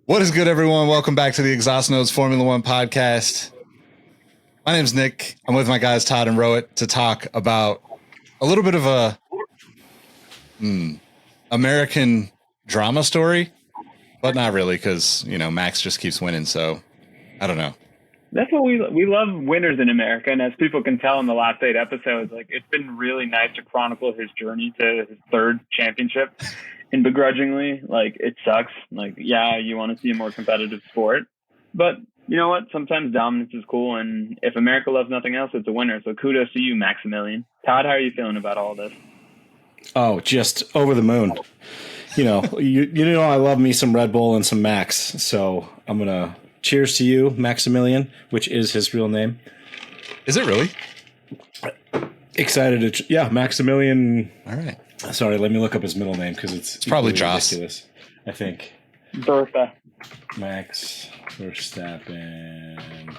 What is good, everyone? Welcome back to the Exhaust Notes Formula One podcast. My name's Nick. I'm with my guys Todd and Rowett to talk about a little bit of a American drama story, but not really because, Max just keeps winning. So I don't know. That's what we love winners in America. And as people can tell in the last 8 episodes, it's been really nice to chronicle his journey to his 3rd championship. And begrudgingly, it sucks. You want to see a more competitive sport. But you know what? Sometimes dominance is cool. And if America loves nothing else, it's a winner. So kudos to you, Maximilian. Todd, how are you feeling about all this? Oh, just over the moon. You know I love me some Red Bull and some Max. So I'm going to cheers to you, Maximilian, which is his real name. Is it really? Excited to Maximilian. All right. Sorry, let me look up his middle name because it's probably Joss. Ridiculous, I think. Bertha. Max Verstappen.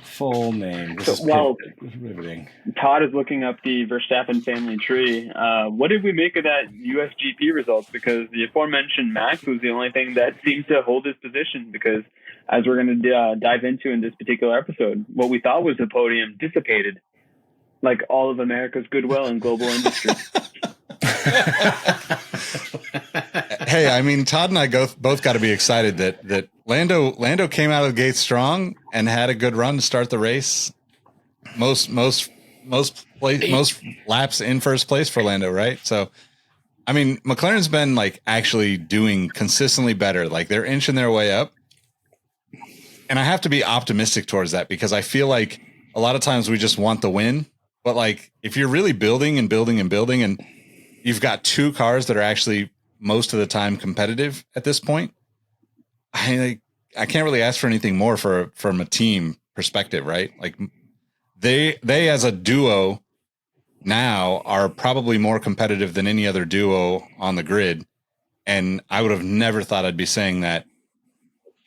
Full name. Riveting. Todd is looking up the Verstappen family tree. What did we make of that USGP results? Because the aforementioned Max was the only thing that seemed to hold his position. Because as we're going to dive into in this particular episode, what we thought was the podium dissipated, like all of America's goodwill in global industry. Hey, I mean, Todd and I both got to be excited that Lando came out of the gate strong and had a good run to start the race. Most laps in first place for Lando, right? So, I mean, McLaren's been actually doing consistently better. They're inching their way up, and I have to be optimistic towards that because I feel like a lot of times we just want the win, but if you're really building and building and building and you've got 2 cars that are actually most of the time competitive at this point, I can't really ask for anything more from a team perspective, right? They as a duo now are probably more competitive than any other duo on the grid. And I would have never thought I'd be saying that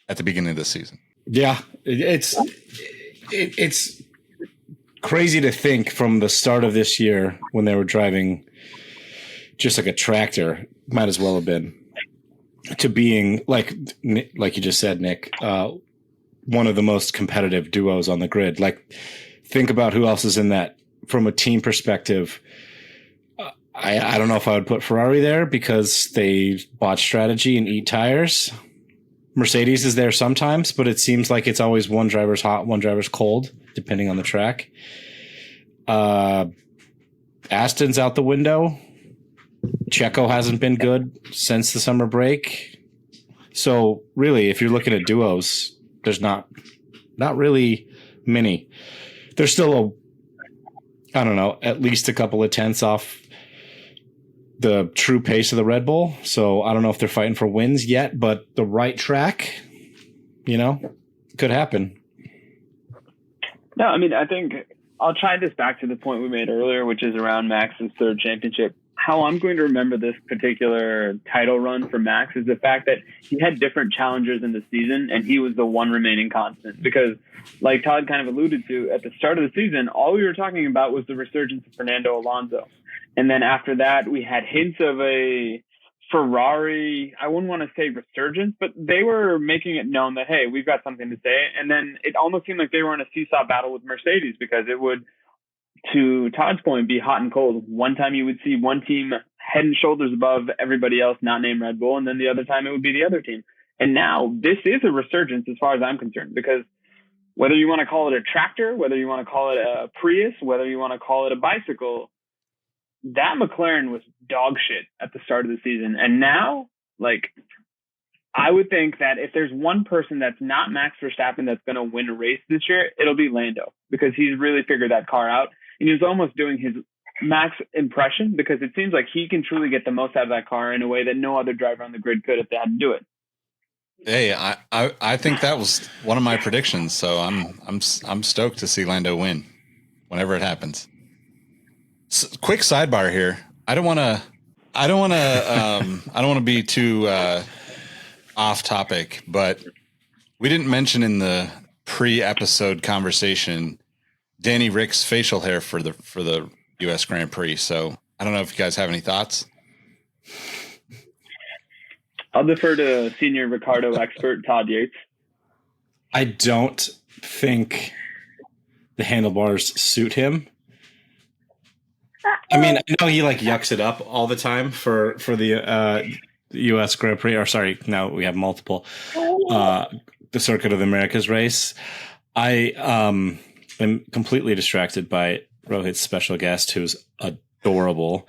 at the beginning of the season. Yeah, it's crazy to think from the start of this year when they were driving just like a tractor, might as well have been, to being like you just said, Nick, one of the most competitive duos on the grid. Think about who else is in that from a team perspective. I don't know if I would put Ferrari there because they botch strategy and eat tires. Mercedes is there sometimes, but it seems like it's always one driver's hot, one driver's cold, depending on the track. Aston's out the window. Checo hasn't been good since the summer break. So really, if you're looking at duos, there's not really many. There's still at least a couple of tenths off the true pace of the Red Bull. So I don't know if they're fighting for wins yet, but the right track, could happen. No, I mean, I think I'll tie this back to the point we made earlier, which is around Max's 3rd championship. How I'm going to remember this particular title run for Max is the fact that he had different challengers in the season and he was the one remaining constant. Because like Todd kind of alluded to, at the start of the season, all we were talking about was the resurgence of Fernando Alonso. And then after that, we had hints of a Ferrari, I wouldn't want to say resurgence, but they were making it known that, hey, we've got something to say. And then it almost seemed like they were in a seesaw battle with Mercedes because it would, to Todd's point, be hot and cold. One time you would see one team head and shoulders above everybody else not named Red Bull, and then the other time it would be the other team. And now this is a resurgence as far as I'm concerned, because whether you want to call it a tractor, whether you want to call it a Prius, whether you want to call it a bicycle, that McLaren was dog shit at the start of the season. And now, I would think that if there's one person that's not Max Verstappen that's going to win a race this year, it'll be Lando, because he's really figured that car out. And he's almost doing his Max impression, because it seems like he can truly get the most out of that car in a way that no other driver on the grid could if they had to do it. Hey, I think that was one of my predictions, so I'm stoked to see Lando win whenever it happens. Quick sidebar here. I don't want to be too off topic, but we didn't mention in the pre-episode conversation Danny Rick's facial hair for the U.S. Grand Prix. So I don't know if you guys have any thoughts. I'll defer to senior Ricardo expert Todd Yates. I don't think the handlebars suit him. I mean, I know he like yucks it up all the time for the U.S. Grand Prix. Or sorry, now we have multiple. The Circuit of the Americas race. I am completely distracted by Rohit's special guest, who's adorable,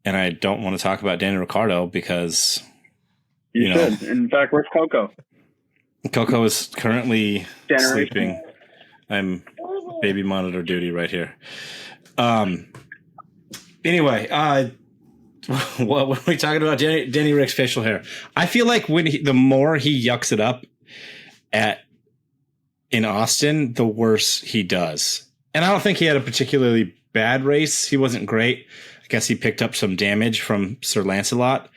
and I don't want to talk about Daniel Ricciardo because you should. In fact, where's Coco? Coco is currently sleeping. I'm baby monitor duty right here. Anyway, what were we talking about? Danny Rick's facial hair. I feel like the more he yucks it up in Austin, the worse he does. And I don't think he had a particularly bad race. He wasn't great. I guess he picked up some damage from Sir Lancelot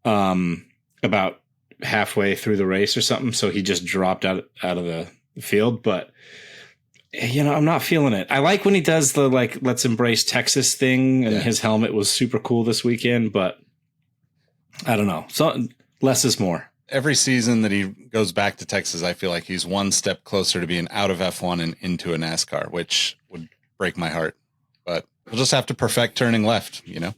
about halfway through the race or something. So he just dropped out of the field. But, I'm not feeling it. I like when he does the let's embrace Texas thing, and his helmet was super cool this weekend. But I don't know. So less is more. Every season that he goes back to Texas, I feel like he's one step closer to being out of F1 and into a NASCAR, which would break my heart. But we'll just have to perfect turning left, No,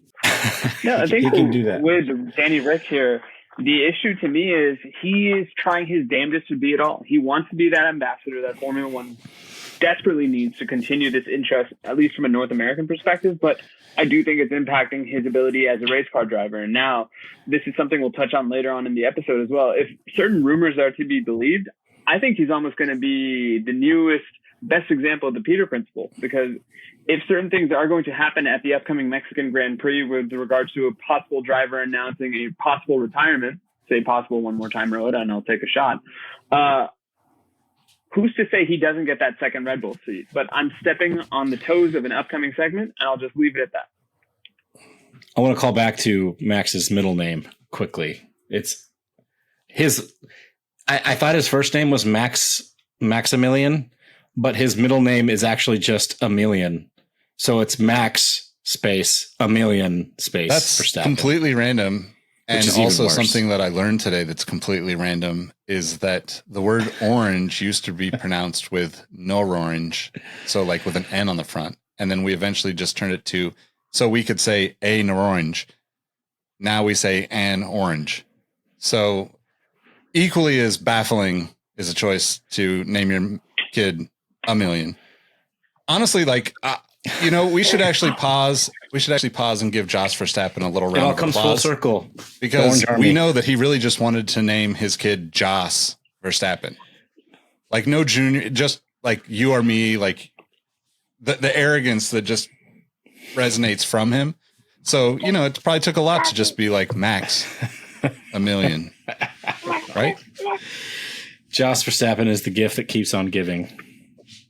I think he can do that. With Danny Rick here, the issue to me is he is trying his damnedest to be it all. He wants to be that ambassador that Formula One desperately needs to continue this interest, at least from a North American perspective. But I do think it's impacting his ability as a race car driver. And now this is something we'll touch on later on in the episode as well. If certain rumors are to be believed, I think he's almost going to be the newest, best example of the Peter principle, because if certain things are going to happen at the upcoming Mexican Grand Prix with regards to a possible driver announcing a possible retirement, say possible one more time, Rhoda, and I'll take a shot. Who's to say he doesn't get that second Red Bull seat? But I'm stepping on the toes of an upcoming segment, and I'll just leave it at that. I want to call back to Max's middle name quickly. It's his. I thought his first name was Maximilian, but his middle name is actually just Emilian. So it's Max space Emilian space. That's Verstappen. Completely random. And also worse. something that I learned today that's completely random is that the word orange used to be pronounced with no orange. So like with an N on the front. And then we eventually just turned it to, so we could say a orange. Now we say an orange. So equally as baffling is a choice to name your kid Emilian. Honestly, we should actually pause. We should actually pause and give Jos Verstappen a little round of applause. It all comes full circle. Because we know that he really just wanted to name his kid Jos Verstappen. Like no junior, just like you or me, like the arrogance that just resonates from him. So, it probably took a lot to just be like Max Emilian. Right? Jos Verstappen is the gift that keeps on giving.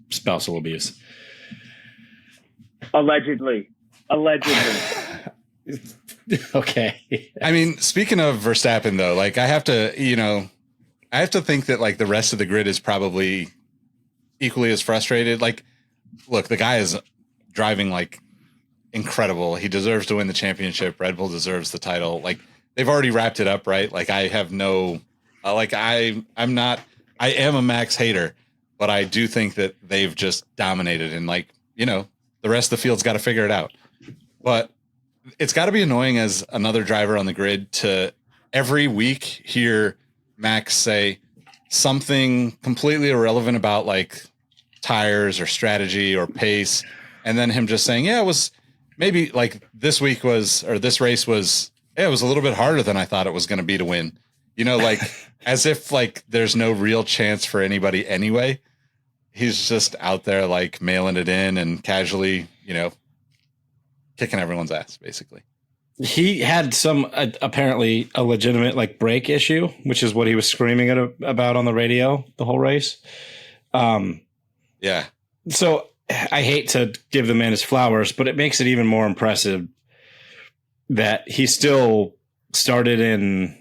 Spousal abuse. Allegedly. Okay. I mean, speaking of Verstappen, though, I have to think that the rest of the grid is probably equally as frustrated. Look, the guy is driving incredible. He deserves to win the championship. Red Bull deserves the title. They've already wrapped it up, right? I have no, I am a Max hater, but I do think that they've just dominated and the rest of the field's got to figure it out. But it's got to be annoying as another driver on the grid to every week hear Max say something completely irrelevant about tires or strategy or pace. And then him just saying, it was maybe this week was, or this race was, it was a little bit harder than I thought it was going to be to win. As if there's no real chance for anybody anyway. He's just out there mailing it in and casually, kicking everyone's ass, basically. He had some apparently a legitimate brake issue, which is what he was screaming about on the radio the whole race. Yeah. So I hate to give the man his flowers, but it makes it even more impressive that he still started in,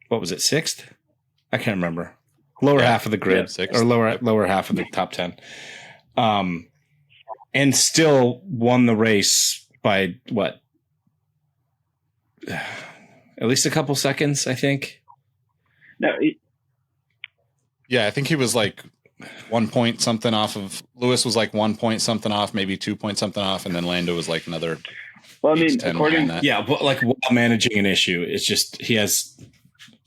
what was it, 6th? I can't remember. Lower half of the grid, or lower half of the top 10, and still won the race by what? At least a couple seconds, I think. No, Yeah, I think he was like 1 point something off of Lewis was like 1 point something off, maybe 2 point something off, and then Lando was like another. well, I mean, according that. Yeah, but like while managing an issue, it's just he has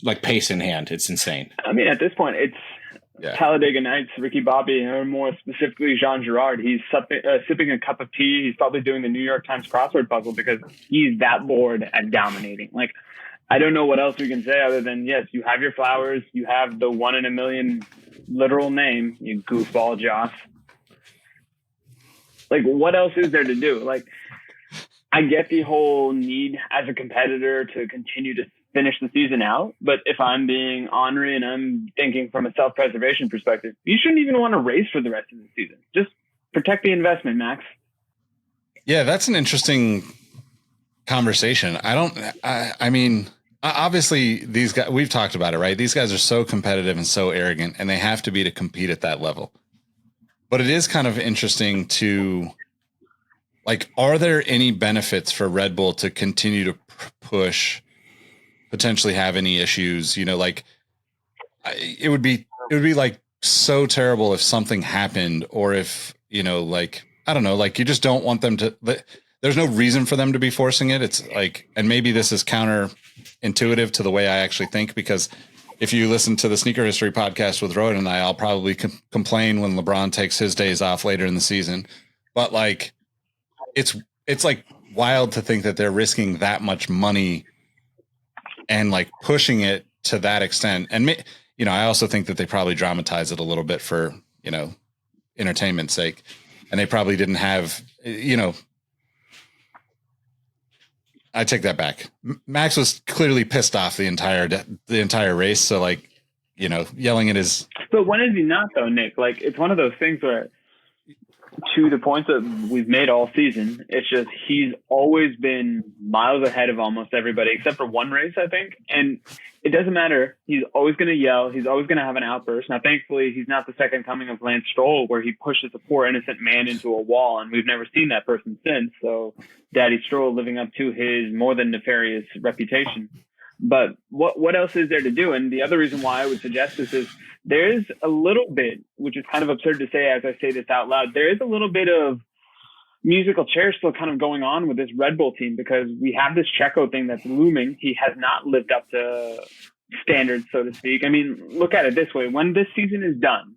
like pace in hand. It's insane. I mean, at this point, it's Talladega Nights, Ricky Bobby, or more specifically Jean Girard. He's sipping a cup of tea. He's probably doing the New York Times crossword puzzle because he's that bored at dominating. Like, I don't know what else we can say other than, yes, you have your flowers. You have the 1 in a million literal name, you goofball Joss. Like, what else is there to do? Like, I get the whole need as a competitor to continue to finish the season out, but if I'm being ornery and I'm thinking from a self-preservation perspective, you shouldn't even want to race for the rest of the season. Just protect the investment, Max. Yeah, that's an interesting conversation. I mean, obviously these guys, we've talked about it, right? These guys are so competitive and so arrogant, and they have to be to compete at that level. But it is kind of interesting to, like, are there any benefits for Red Bull to continue to push, potentially have any issues? You know, like it would be like so terrible if something happened, or if, you know, like, I don't know, like you just don't want them to, there's no reason for them to be forcing it. It's like, and maybe this is counterintuitive to the way I actually think, because if you listen to the Sneaker History podcast with Rowan and I'll probably complain when LeBron takes his days off later in the season. But like, it's like wild to think that they're risking that much money and like pushing it to that extent. And, you know, I also think that they probably dramatize it a little bit for, you know, entertainment's sake. And they probably didn't have, you know, I take that back. Max was clearly pissed off the entire race. So, like, you know, yelling at his. But when is he not, though, Nick? Like, it's one of those things where, to the points that we've made all season, it's just he's always been miles ahead of almost everybody except for one race, I think. And it doesn't matter. He's always going to yell. He's always going to have an outburst. Now, thankfully, he's not the second coming of Lance Stroll, where he pushes a poor innocent man into a wall, and we've never seen that person since. So Daddy Stroll living up to his more than nefarious reputation. But what else is there to do? And the other reason why I would suggest this is there's a little bit, which is kind of absurd to say as I say this out loud, there is a little bit of musical chairs still kind of going on with this Red Bull team, because we have this Checo thing that's looming. He has not lived up to standards, so to speak. I mean, look at it this way. When this season is done,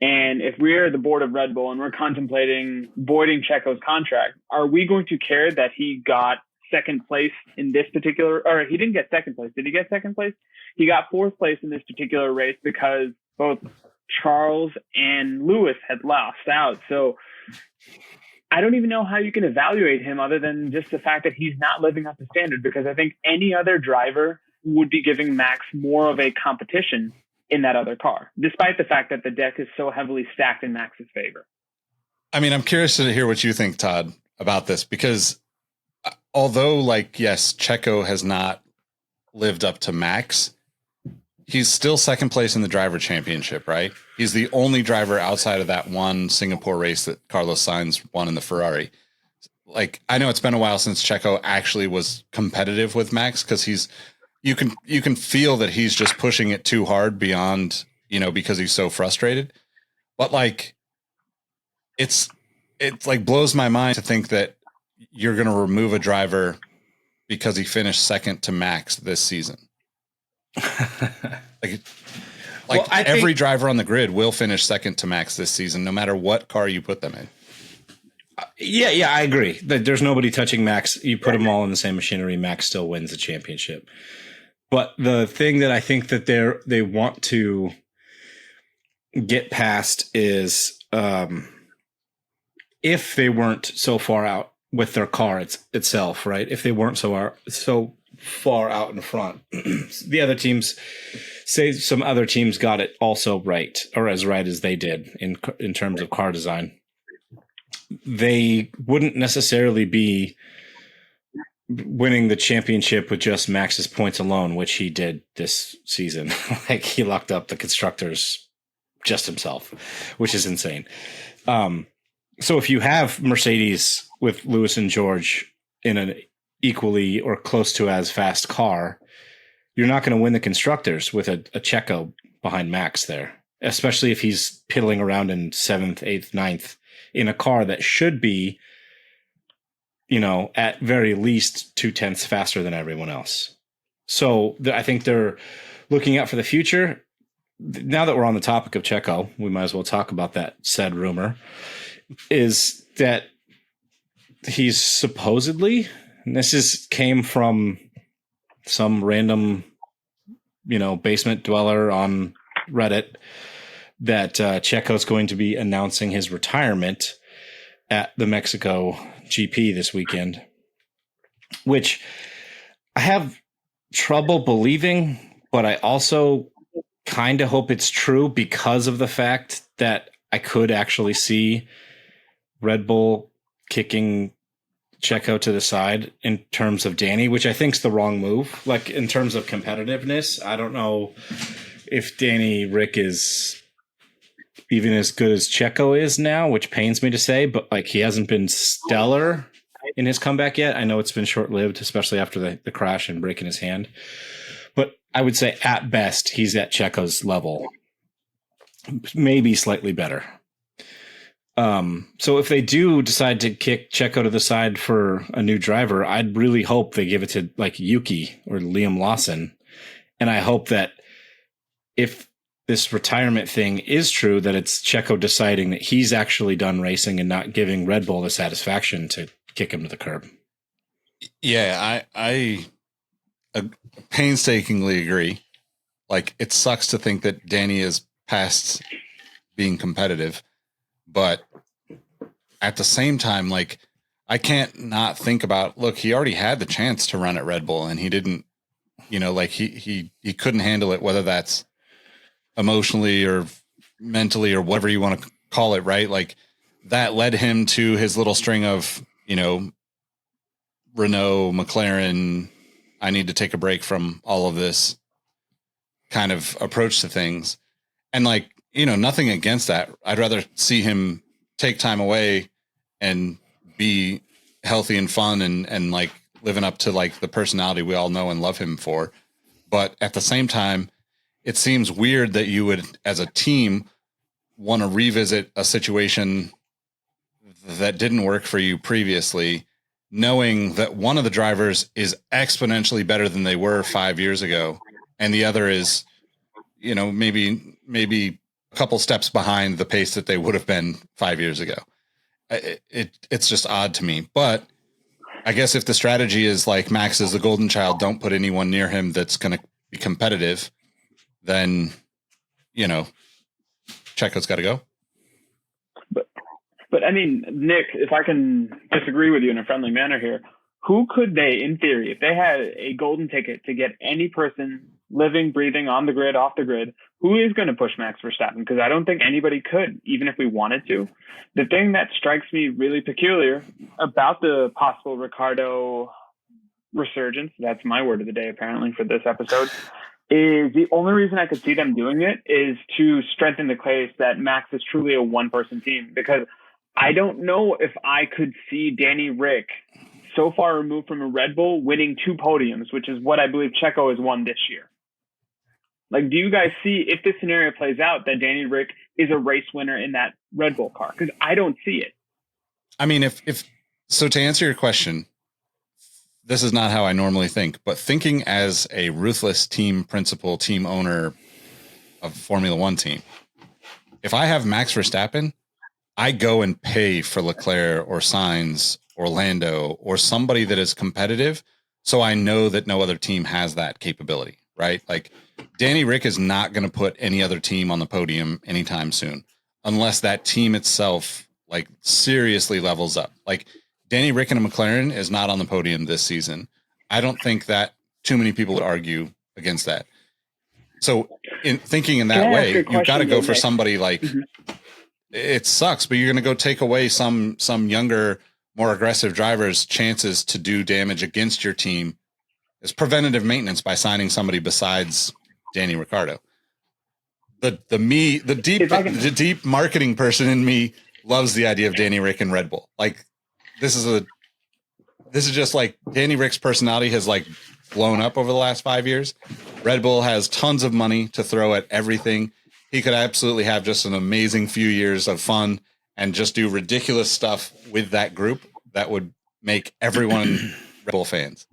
and if we're the board of Red Bull and we're contemplating voiding Checo's contract, are we going to care that he got second place in this particular, or he didn't get second place. Did he get second place? He got fourth place in this particular race because both Charles and Lewis had lost out. So I don't even know how you can evaluate him other than just the fact that he's not living up to standard, because I think any other driver would be giving Max more of a competition in that other car, despite the fact that the deck is so heavily stacked in Max's favor. I mean, I'm curious to hear what you think, Todd, about this, because although, like, yes, Checo has not lived up to Max, he's still second place in the driver championship, right? He's the only driver outside of that one Singapore race that Carlos Sainz won in the Ferrari. Like, I know it's been a while since Checo actually was competitive with Max, because you can feel that he's just pushing it too hard beyond, you know, because he's so frustrated. But like, it's like blows my mind to think that you're going to remove a driver because he finished second to Max this season. Well, every driver on the grid will finish second to Max this season, no matter what car you put them in. Yeah, I agree. There's nobody touching Max. You put them all in the same machinery, Max still wins the championship. But the thing that I think that they want to get past is if they weren't so far out with their car itself, right? If they weren't so far out in front, the other teams, say some other teams got it also right, or as right as they did in terms of car design, they wouldn't necessarily be winning the championship with just Max's points alone, which he did this season. Like, he locked up the constructors just himself, which is insane. So if you have Mercedes with Lewis and George in an equally or close to as fast car, you're not going to win the constructors with a Checo behind Max there, especially if he's piddling around in 7th, 8th, 9th in a car that should be, at very least 0.2 faster than everyone else. So I think they're looking out for the future. Now that we're on the topic of Checo, we might as well talk about that said rumor, is that he's supposedly, and this came from some random, basement dweller on Reddit, that Checo's going to be announcing his retirement at the Mexico GP this weekend, which I have trouble believing, but I also kind of hope it's true because of the fact that I could actually see Red Bull kicking Checo to the side in terms of Danny, which I think is the wrong move. Like in terms of competitiveness, I don't know if Danny Rick is even as good as Checo is now, which pains me to say, but like he hasn't been stellar in his comeback yet. I know it's been short-lived, especially after the crash and breaking his hand. But I would say at best, he's at Checo's level, maybe slightly better. So if they do decide to kick Checo to the side for a new driver, I'd really hope they give it to like Yuki or Liam Lawson. And I hope that if this retirement thing is true, that it's Checo deciding that he's actually done racing and not giving Red Bull the satisfaction to kick him to the curb. Yeah, I painstakingly agree. Like, it sucks to think that Danny is past being competitive, but at the same time, like, I can't not think about, look, he already had the chance to run at Red Bull and he didn't, like he couldn't handle it, whether that's emotionally or mentally or whatever you want to call it. Right. Like, that led him to his little string of, Renault, McLaren, I need to take a break from all of this kind of approach to things. And like, nothing against that. I'd rather see him take time away and be healthy and fun and like living up to like the personality we all know and love him for. But at the same time, it seems weird that you would, as a team, want to revisit a situation that didn't work for you previously, knowing that one of the drivers is exponentially better than they were 5 years ago. And the other is, maybe a couple steps behind the pace that they would have been 5 years ago. It's just odd to me. But I guess if the strategy is like Max is the golden child, don't put anyone near him that's going to be competitive, then, Checo's got to go. But I mean, Nick, if I can disagree with you in a friendly manner here, who could they, in theory, if they had a golden ticket to get any person living, breathing, on the grid, off the grid, who is going to push Max Verstappen? Because I don't think anybody could, even if we wanted to. The thing that strikes me really peculiar about the possible Ricciardo resurgence, that's my word of the day apparently for this episode, is the only reason I could see them doing it is to strengthen the case that Max is truly a one-person team. Because I don't know if I could see Danny Rick so far removed from a Red Bull winning 2 podiums, which is what I believe Checo has won this year. Like, do you guys see, if this scenario plays out, that Danny Rick is a race winner in that Red Bull car? Because I don't see it. I mean, so to answer your question, this is not how I normally think, but thinking as a ruthless team principal, team owner of a Formula One team, if I have Max Verstappen, I go and pay for Leclerc or Sainz or Lando or somebody that is competitive, so I know that no other team has that capability, right? Like, Danny Rick is not going to put any other team on the podium anytime soon, unless that team itself like seriously levels up. Like, Danny Rick and a McLaren is not on the podium this season. I don't think that too many people would argue against that. So in thinking in that way, you've got to go for somebody like, it sucks, but you're going to go take away some younger, more aggressive drivers' chances to do damage against your team. It's preventative maintenance by signing somebody besides Danny Ricciardo. The deep marketing person in me loves the idea of Danny Rick and Red Bull. Like, this is this is just like Danny Rick's personality has like blown up over the last 5 years. Red Bull has tons of money to throw at everything. He could absolutely have just an amazing few years of fun and just do ridiculous stuff with that group that would make everyone Red Bull fans.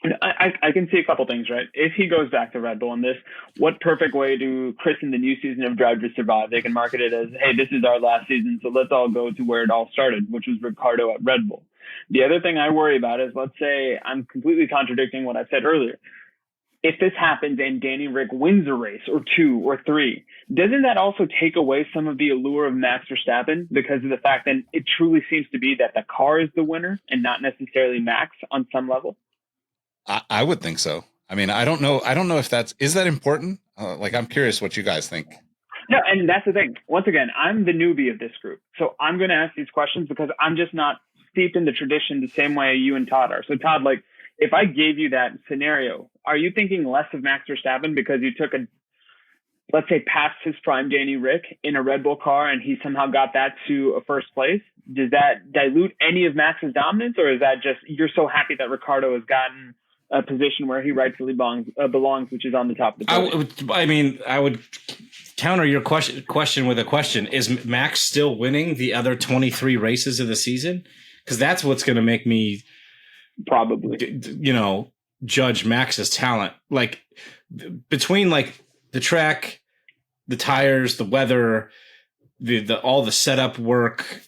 I can see a couple things, right? If he goes back to Red Bull in this, what perfect way to christen the new season of Drive to Survive? They can market it as, hey, this is our last season, so let's all go to where it all started, which was Ricciardo at Red Bull. The other thing I worry about is, let's say I'm completely contradicting what I said earlier. If this happens and Danny Rick wins a race or 2 or 3, doesn't that also take away some of the allure of Max Verstappen because of the fact that it truly seems to be that the car is the winner and not necessarily Max on some level? I would think so. I mean, I don't know if is that important? Like, I'm curious what you guys think. No, and that's the thing. Once again, I'm the newbie of this group. So I'm going to ask these questions because I'm just not steeped in the tradition the same way you and Todd are. So Todd, like, if I gave you that scenario, are you thinking less of Max Verstappen because you took let's say, past his prime Danny Rick in a Red Bull car and he somehow got that to a first place? Does that dilute any of Max's dominance, or is that just you're so happy that Ricciardo has gotten a position where he rightfully belongs, which is on the top of the podium? I would counter your question with a question. Is Max still winning the other 23 races of the season? Because that's what's going to make me probably, judge Max's talent. Like between like the track, the tires, the weather, the all the setup work,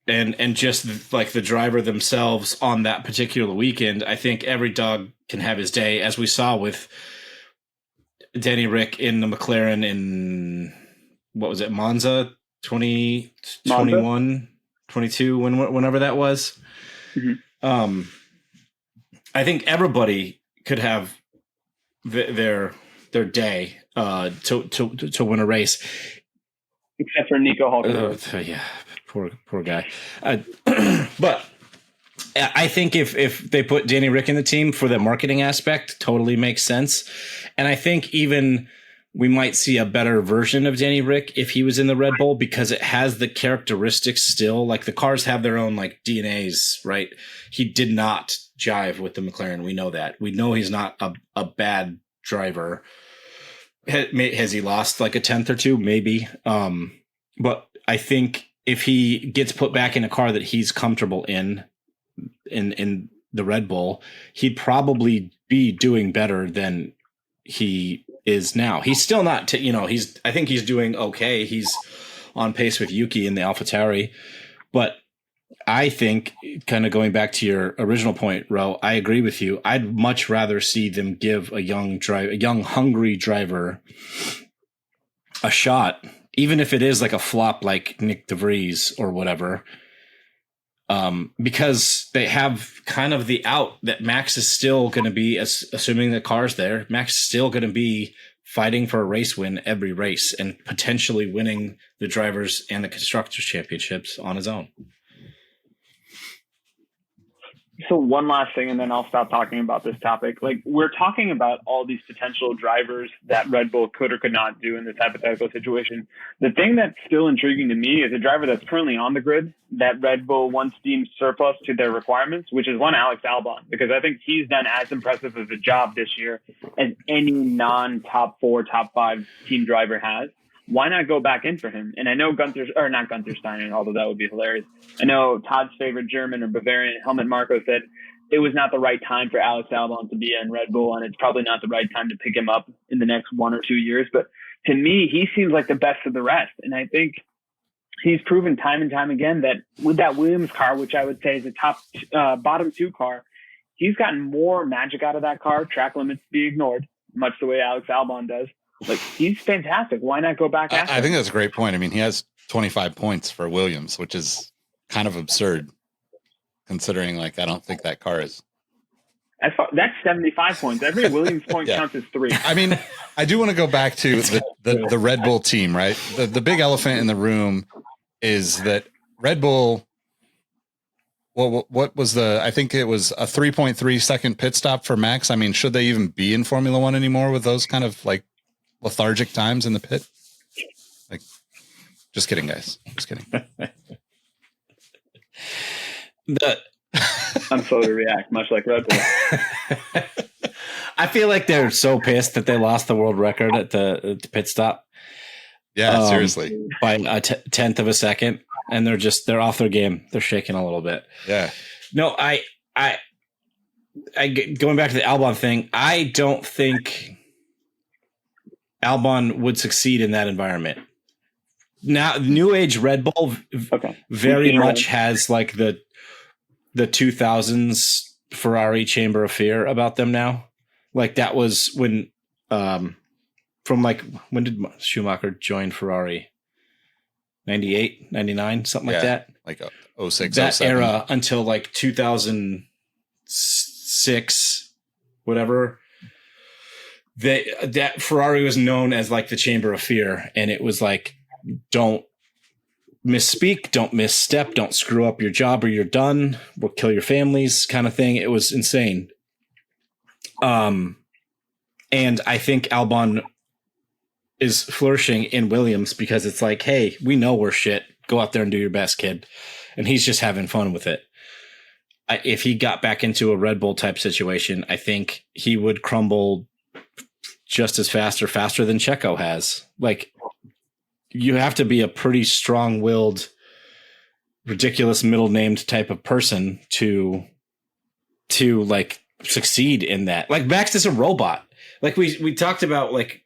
and just like the driver themselves on that particular weekend, I think every dog can have his day, as we saw with Danny Rick in the McLaren in, what was it, Monza 2021, 22, whenever that was. Mm-hmm. I think everybody could have their day to win a race, except for Nico Hulkenberg. Yeah. Poor guy. But I think if they put Danny Rick in the team for the marketing aspect, totally makes sense. And I think even we might see a better version of Danny Rick if he was in the Red Bull, because it has the characteristics still. Like the cars have their own like DNAs, right? He did not jive with the McLaren. We know that. We know he's not a bad driver. Has he lost like a 10th or 2? Maybe. But I think if he gets put back in a car that he's comfortable in the Red Bull, he'd probably be doing better than he is now. He's still not, I think he's doing okay. He's on pace with Yuki in the AlphaTauri, but I think, kind of going back to your original point, Ro, I agree with you. I'd much rather see them give a young hungry driver a shot, even if it is like a flop like Nick DeVries or whatever, because they have kind of the out that Max is still going to be, assuming the car's there, Max is still going to be fighting for a race win every race and potentially winning the drivers and the constructors championships on his own. So one last thing, and then I'll stop talking about this topic. Like, we're talking about all these potential drivers that Red Bull could or could not do in this hypothetical situation. The thing that's still intriguing to me is a driver that's currently on the grid that Red Bull once deemed surplus to their requirements, which is one Alex Albon, because I think he's done as impressive of a job this year as any non-top 4, top 5 team driver has. Why not go back in for him? And I know not Gunther Steiner, although that would be hilarious. I know Todd's favorite German or Bavarian, Helmut Marko, said it was not the right time for Alex Albon to be in Red Bull, and it's probably not the right time to pick him up in the next 1 or 2 years. But to me, he seems like the best of the rest. And I think he's proven time and time again that with that Williams car, which I would say is a top bottom 2 car, he's gotten more magic out of that car, track limits be ignored, much the way Alex Albon does. Like, he's fantastic. Why not go back after I think that's a great point. I mean, he has 25 points for Williams, which is kind of absurd considering, like, I don't think that car is. That's 75 points. Every Williams point counts as 3. I mean, I do want to go back to the Red Bull team, right? The big elephant in the room is that Red Bull, well, what was I think it was a 3.3 second pit stop for Max. I mean, should they even be in Formula One anymore with those kind of like lethargic times in the pit? Like, just kidding, guys. Just kidding. I'm slow to react, much like Red Bull. I feel like they're so pissed that they lost the world record at the pit stop. Yeah, seriously. By a tenth of a second, and they're off their game. They're shaking a little bit. Yeah. No, I going back to the Albon thing, I don't think Albon would succeed in that environment. Now, new age Red Bull very much has like the 2000s Ferrari chamber of fear about them now. Like that was when from like when did Schumacher join Ferrari? 98, 99, something like that. Like 06, that 07. Era until like 2006, whatever. That Ferrari was known as like the chamber of fear, and it was like, don't misspeak, don't misstep, don't screw up your job or you're done. We'll kill your families, kind of thing. It was insane. And I think Albon is flourishing in Williams because it's like, hey, we know we're shit. Go out there and do your best, kid. And he's just having fun with it. If he got back into a Red Bull type situation, I think he would crumble just as fast or faster than Checo has. Like, you have to be a pretty strong-willed, ridiculous middle-named type of person to like succeed in that. Like, Max is a robot. Like we talked about, like,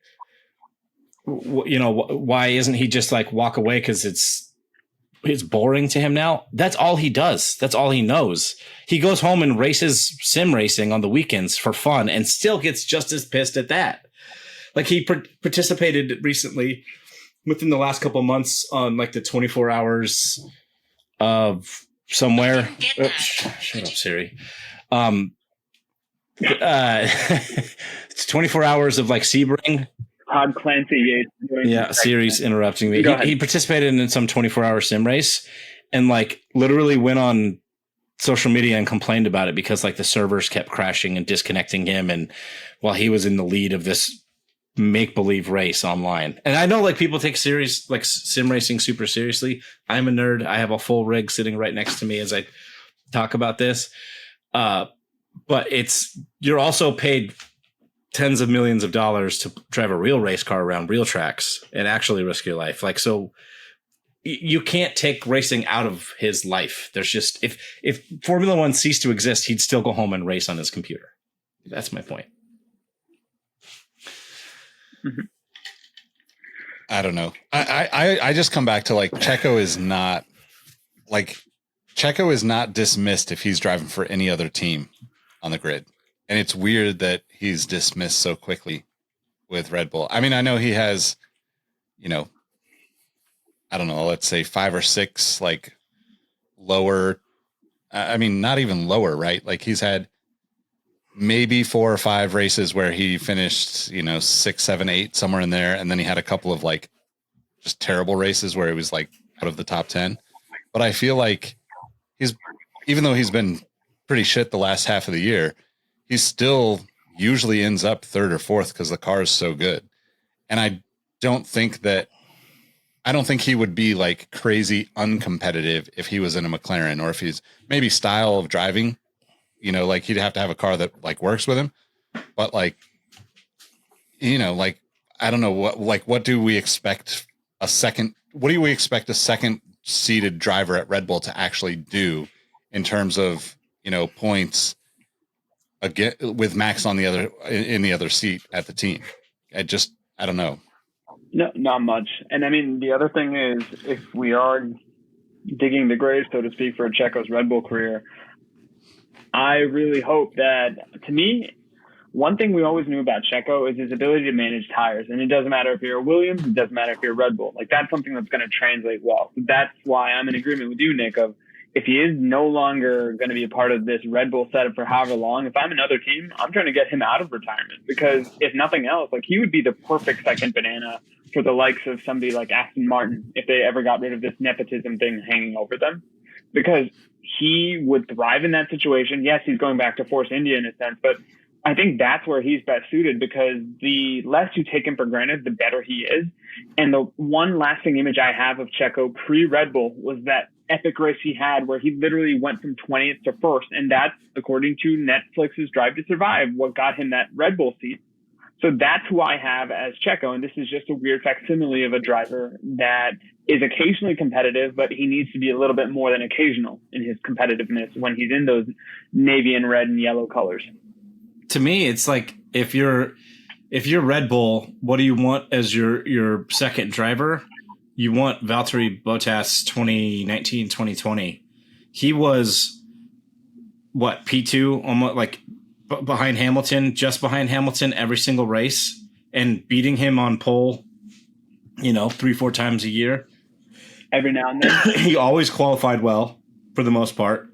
why isn't he just like walk away because it's boring to him now? That's all he does. That's all he knows. He goes home and races sim racing on the weekends for fun and still gets just as pissed at that. Like he participated recently within the last couple of months on like the 24 hours of somewhere. Shut up, Siri. It's 24 hours of like Sebring. Todd Clancy. Yeah, Siri's interrupting me. He participated in some 24-hour sim race and like literally went on social media and complained about it because like the servers kept crashing and disconnecting him, and while he was in the lead of this make-believe race online. And I know like people take series like sim racing super seriously. I'm a nerd. I have a full rig sitting right next to me as I talk about this. But you're also paid tens of millions of dollars to drive a real race car around real tracks and actually risk your life. Like, so you can't take racing out of his life. There's just, if Formula One ceased to exist, he'd still go home and race on his computer. That's my point. Mm-hmm. I don't know. I just come back to like Checo is not dismissed if he's driving for any other team on the grid. And it's weird that he's dismissed so quickly with Red Bull. I mean, I know he has, I don't know, let's say 5 or 6 like lower. I mean, not even lower, right? Like he's had maybe 4 or 5 races where he finished, 6, 7, 8, somewhere in there. And then he had a couple of like just terrible races where he was like out of the top 10. But I feel like even though he's been pretty shit the last half of the year, he still usually ends up 3rd or 4th because the car is so good. And I don't think he would be like crazy uncompetitive if he was in a McLaren, or if he's maybe style of driving, like he'd have to have a car that like works with him. But like, like, I don't know what do we expect a second seated driver at Red Bull to actually do in terms of, points again with Max on in the other seat at the team? I don't know. No, not much. And I mean, the other thing is, if we are digging the grave, so to speak, for Checo's Red Bull career, I really hope that, to me, one thing we always knew about Checo is his ability to manage tires. And it doesn't matter if you're a Williams, it doesn't matter if you're a Red Bull. Like, that's something that's going to translate well. So that's why I'm in agreement with you, Nick, of if he is no longer going to be a part of this Red Bull setup for however long, if I'm another team, I'm trying to get him out of retirement, because if nothing else, like, he would be the perfect second banana for the likes of somebody like Aston Martin if they ever got rid of this nepotism thing hanging over them, because he would thrive in that situation. Yes, he's going back to Force India in a sense, but I think that's where he's best suited, because the less you take him for granted, the better he is. And the one lasting image I have of Checo pre-Red Bull was that epic race he had where he literally went from 20th to first. And that's, according to Netflix's Drive to Survive, what got him that Red Bull seat. So that's who I have as Checo. And this is just a weird facsimile of a driver that is occasionally competitive, but he needs to be a little bit more than occasional in his competitiveness when he's in those navy and red and yellow colors. To me, it's like if you're Red Bull, what do you want as your second driver? You want Valtteri Bottas 2019, 2020. He was what, P2, almost like behind Hamilton, just behind Hamilton every single race, and beating him on pole, 3-4 times a year. Every now and then. He always qualified well for the most part.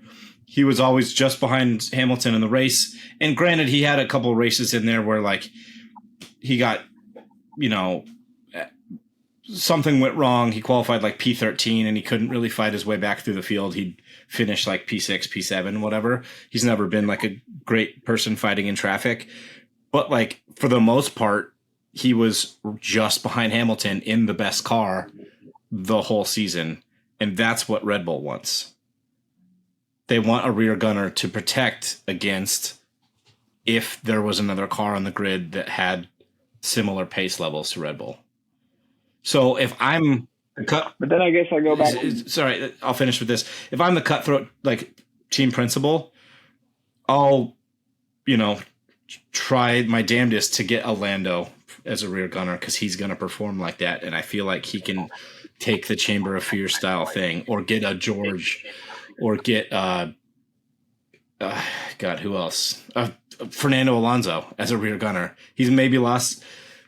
He was always just behind Hamilton in the race. And granted, he had a couple of races in there where like he got, something went wrong. He qualified like P13 and he couldn't really fight his way back through the field. He'd finish like P6, P7, whatever. He's never been like a great person fighting in traffic. But like for the most part, he was just behind Hamilton in the best car the whole season. And that's what Red Bull wants. They want a rear gunner to protect against if there was another car on the grid that had similar pace levels to Red Bull. So if I'm but then I guess I go back. Sorry, I'll finish with this. If I'm the cutthroat like team principal, I'll try my damnedest to get a Lando as a rear gunner because he's going to perform like that, and I feel like he can take the Chamber of Fear style thing, or get a George, or get God, who else? Fernando Alonso as a rear gunner. He's maybe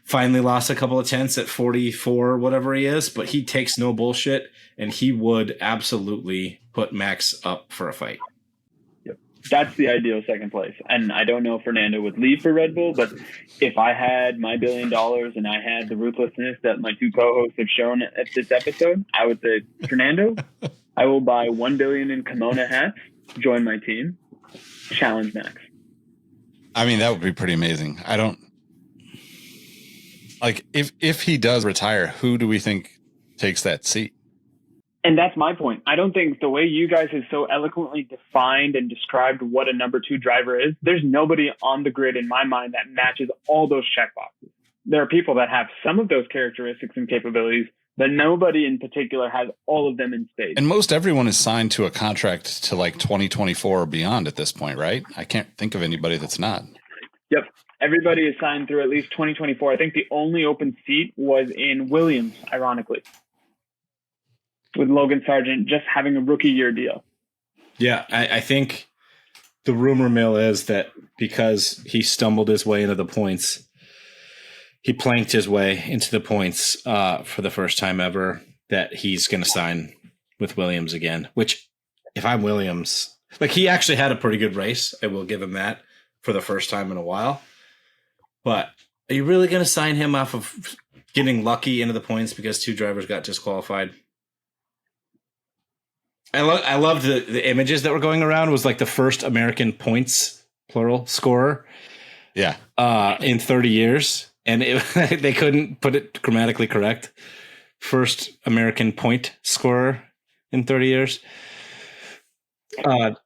finally lost a couple of tenths at 44, whatever he is, but he takes no bullshit, and he would absolutely put Max up for a fight. Yep. That's the ideal second place. And I don't know if Fernando would leave for Red Bull, but if I had my $1 billion and I had the ruthlessness that my two co-hosts have shown at this episode, I would say, Fernando, I will buy 1 billion in kimono hats, join my team, challenge Max. I mean, that would be pretty amazing. I don't like if he does retire, who do we think takes that seat? And that's my point. I don't think the way you guys have so eloquently defined and described what a number 2 driver is, there's nobody on the grid in my mind that matches all those checkboxes. There are people that have some of those characteristics and capabilities, but nobody in particular has all of them in spades. And most everyone is signed to a contract to like 2024 or beyond at this point, right? I can't think of anybody that's not. Yep. Everybody is signed through at least 2024. I think the only open seat was in Williams, ironically, with Logan Sargent just having a rookie year deal. Yeah, I think the rumor mill is that because he stumbled his way into the points, he planked his way into the points for the first time ever, that he's going to sign with Williams again, which if I'm Williams, like he actually had a pretty good race. I will give him that for the first time in a while. But are you really going to sign him off of getting lucky into the points because 2 drivers got disqualified? I love the images that were going around. It was like the first American points, plural, scorer. Yeah. In 30 years. And they couldn't put it grammatically correct. First American point scorer in 30 years. And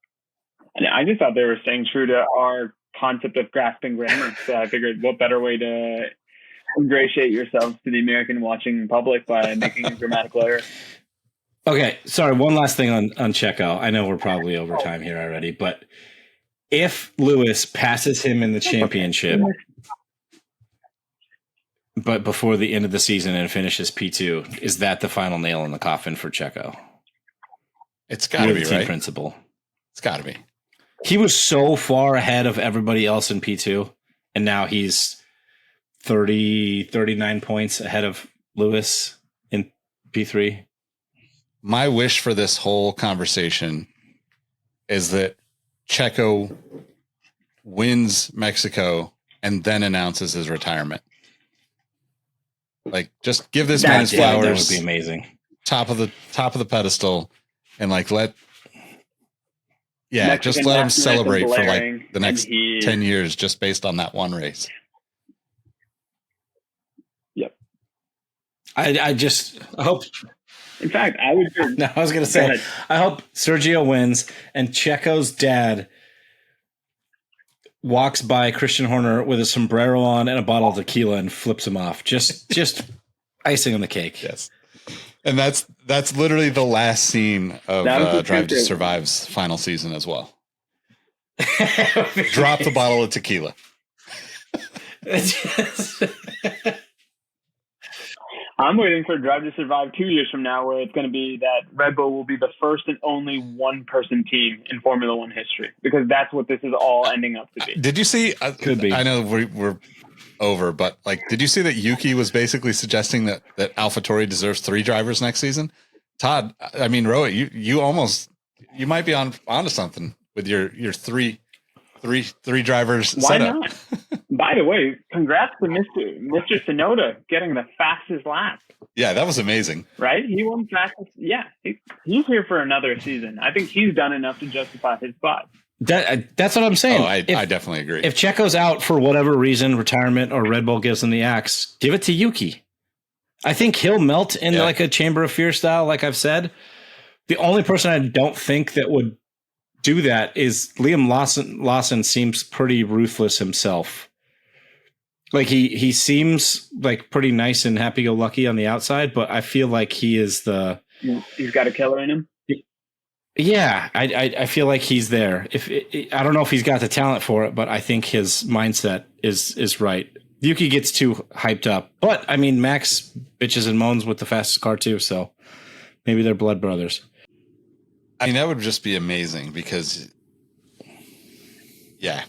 I just thought they were staying true to our concept of grasping grammar. So I figured what better way to ingratiate yourselves to the American watching public by making a grammatical error. Okay, sorry, one last thing on Checo. I know we're probably over time here already, but if Lewis passes him in the championship, but before the end of the season and finishes P2, is that the final nail in the coffin for Checo? It's got to be, team right? Principal. It's got to be. He was so far ahead of everybody else in P2, and now he's 39 points ahead of Lewis in P3. My wish for this whole conversation is that Checo wins Mexico and then announces his retirement. Like, just give this man his flowers. That would be amazing. Top of the pedestal, and like just Mexican let him celebrate for blaring, like the next 10 years just based on that one race. Yep. I hope. In fact, I would. No, I was going to say, I hope Sergio wins and Checo's dad walks by Christian Horner with a sombrero on and a bottle of tequila and flips him off. Just icing on the cake. Yes. And that's literally the last scene of Drive to Survive's final season as well. Drop the bottle of tequila. I'm waiting for Drive to Survive 2 years from now, where it's going to be that Red Bull will be the first and only one-person team in Formula One history, because that's what this is all ending up to be. Did you see? Could be. I know we're over, but like, did you see that Yuki was basically suggesting that AlphaTauri deserves 3 drivers next season? Todd, I mean, Rohit, you might be onto something with your three drivers. Why not? By the way, congrats to Mr. Tsunoda getting the fastest lap. Yeah, that was amazing. Right? He won fastest. Yeah, he's here for another season. I think he's done enough to justify his spot. That's what I'm saying. Oh, I definitely agree. If Checo's out for whatever reason, retirement or Red Bull gives him the axe, give it to Yuki. I think he'll melt in like a Chamber of Fear style, like I've said. The only person I don't think that would do that is Liam Lawson seems pretty ruthless himself. Like he seems like pretty nice and happy-go-lucky on the outside, but I feel like he is he's got a killer in him. Yeah, I feel like he's there. I don't know if he's got the talent for it, but I think his mindset is right. Yuki gets too hyped up, but I mean Max bitches and moans with the fastest car too, so maybe they're blood brothers. I mean, that would just be amazing because, yeah.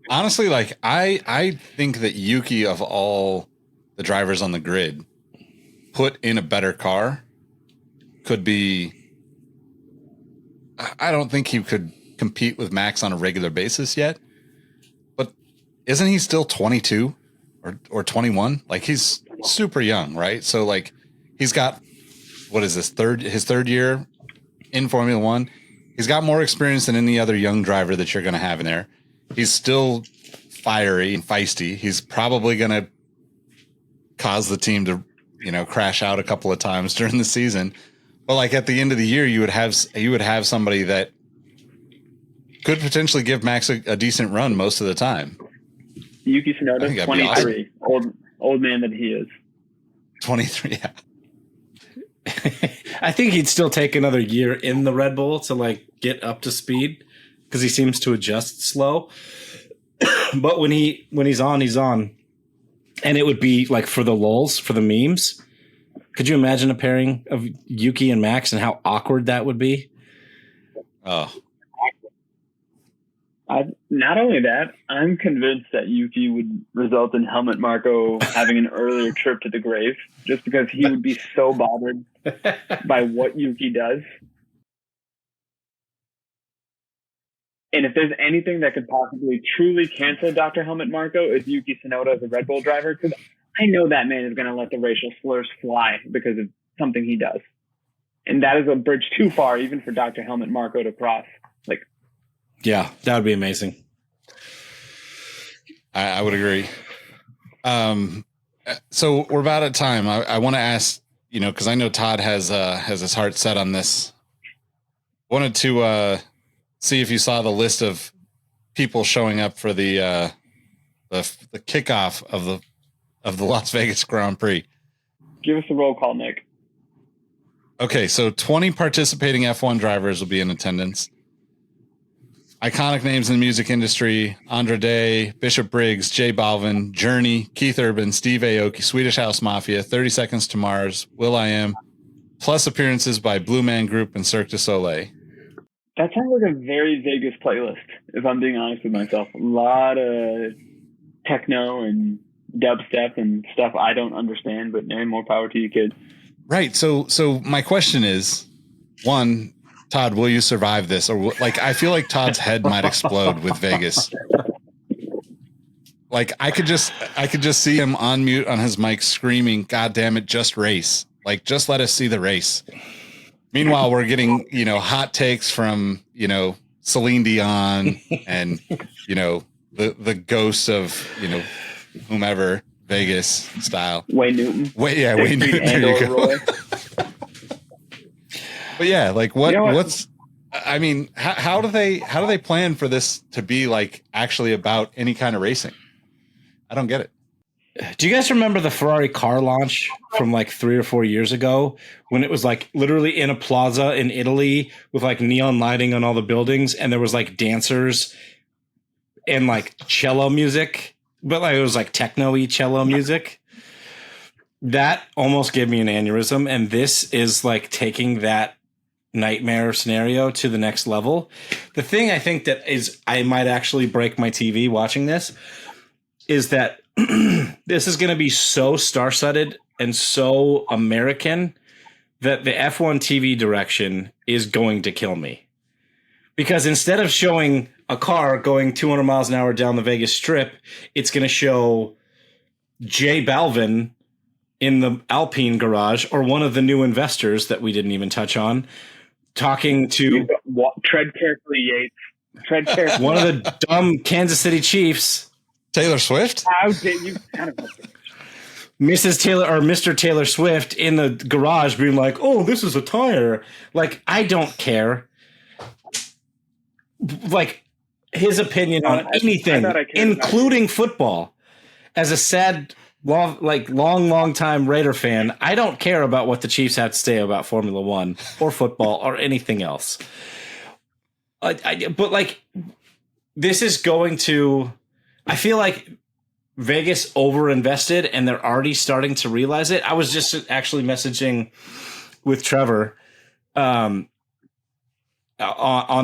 Honestly, like I think that Yuki, of all the drivers on the grid, put in a better car, could be. I don't think he could compete with Max on a regular basis yet, but isn't he still 22 or 21? Like he's super young, right? So like he's got, what is this, his third year in Formula One. He's got more experience than any other young driver that you're going to have in there. He's still fiery and feisty. He's probably going to cause the team to, crash out a couple of times during the season. But like at the end of the year, you would have somebody that could potentially give Max a decent run most of the time. Yuki Tsunoda, 23, awesome. old man that he is. 23, yeah. I think he'd still take another year in the Red Bull to like get up to speed because he seems to adjust slow. But when he's on, he's on. And it would be like for the lulz, for the memes. Could you imagine a pairing of Yuki and Max and how awkward that would be? Oh. Not only that, I'm convinced that Yuki would result in Helmut Marko having an earlier trip to the grave just because he would be so bothered by what Yuki does. And if there's anything that could possibly truly cancel Dr. Helmut Marko, it's Yuki Tsunoda as a Red Bull driver, because I know that man is going to let the racial slurs fly because of something he does. And that is a bridge too far, even for Dr. Helmut Marko to cross. Yeah, that would be amazing. I would agree. So we're about at time. I want to ask, because I know Todd has his heart set on this. Wanted to see if you saw the list of people showing up for the kickoff of the Las Vegas Grand Prix. Give us a roll call, Nick. Okay, so 20 participating F1 drivers will be in attendance. Iconic names in the music industry: Andra Day, Bishop Briggs, J Balvin, Journey, Keith Urban, Steve Aoki, Swedish House Mafia, 30 Seconds to Mars, will.i.am, plus appearances by Blue Man Group and Cirque du Soleil. That sounds like a very Vegas playlist, if I'm being honest with myself. A lot of techno and dubstep and stuff I don't understand, but more power to you kids. Right. So my question is, one, Todd, will you survive this? Or I feel like Todd's head might explode with Vegas. Like I could just see him on mute on his mic screaming, "God damn it, just race. Like, just let us see the race." Meanwhile, we're getting, hot takes from, Celine Dion and, the ghosts of, whomever, Vegas style. Wayne Newton. Wayne Newton. There you go. Roy. But yeah, like what? You know what? What's? I mean, how do they plan for this to be like actually about any kind of racing? I don't get it. Do you guys remember the Ferrari car launch from like 3 or 4 years ago when it was like literally in a plaza in Italy with like neon lighting on all the buildings and there was like dancers and like cello music, but like it was like techno-y cello music? That almost gave me an aneurysm, and this is like taking that nightmare scenario to the next level. The thing I think that is I might actually break my TV watching this is that this is going to be so star-studded and so American that the F1 TV direction is going to kill me. Because instead of showing a car going 200 miles an hour down the Vegas Strip, it's going to show Jay Balvin in the Alpine garage, or one of the new investors that we didn't even touch on, talking to tread carefully, Yates. Tread carefully. one of the dumb Kansas City Chiefs. Taylor Swift? How did you kind of Mrs. Taylor or Mr. Taylor Swift in the garage being like, oh, this is a tire. Like, I don't care. Like, his opinion on anything, including football. As a sad, long time Raider fan, I don't care about what the Chiefs have to say about Formula One or football or anything else. But, like, this is going to... I feel like Vegas overinvested and they're already starting to realize it. I was just actually messaging with Trevor on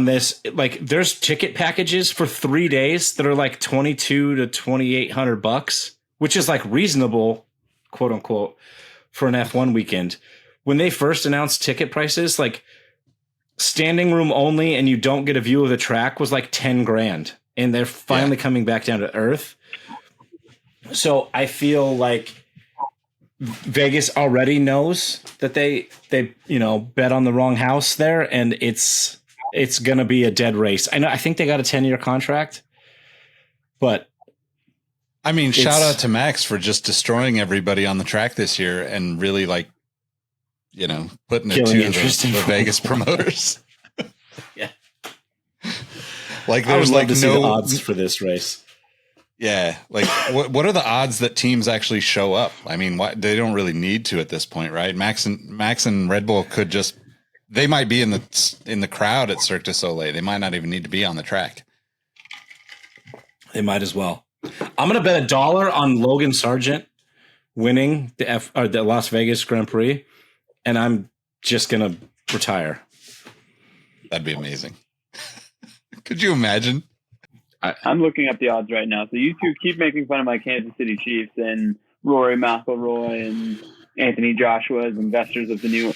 this. Like, there's ticket packages for 3 days that are like $2,200 to $2,800, which is like reasonable, quote unquote, for an F1 weekend. When they first announced ticket prices, like standing room only and you don't get a view of the track was like 10 grand. And they're finally coming back down to earth. So I feel like Vegas already knows that they bet on the wrong house there, and it's going to be a dead race. I think they got a 10-year contract, but I mean, shout out to Max for just destroying everybody on the track this year and really putting it to the Vegas promoters. Yeah. Like there's like no odds for this race. Yeah. Like what are the odds that teams actually show up? I mean, they don't really need to at this point, right? Max and Red Bull could just, they might be in the crowd at Cirque du Soleil. They might not even need to be on the track. They might as well. I'm going to bet $1 on Logan Sargent winning the Las Vegas Grand Prix, and I'm just going to retire. That'd be amazing. Could you imagine? I'm looking up the odds right now. So you two keep making fun of my Kansas City Chiefs and Rory McIlroy and Anthony Joshua as investors of the new.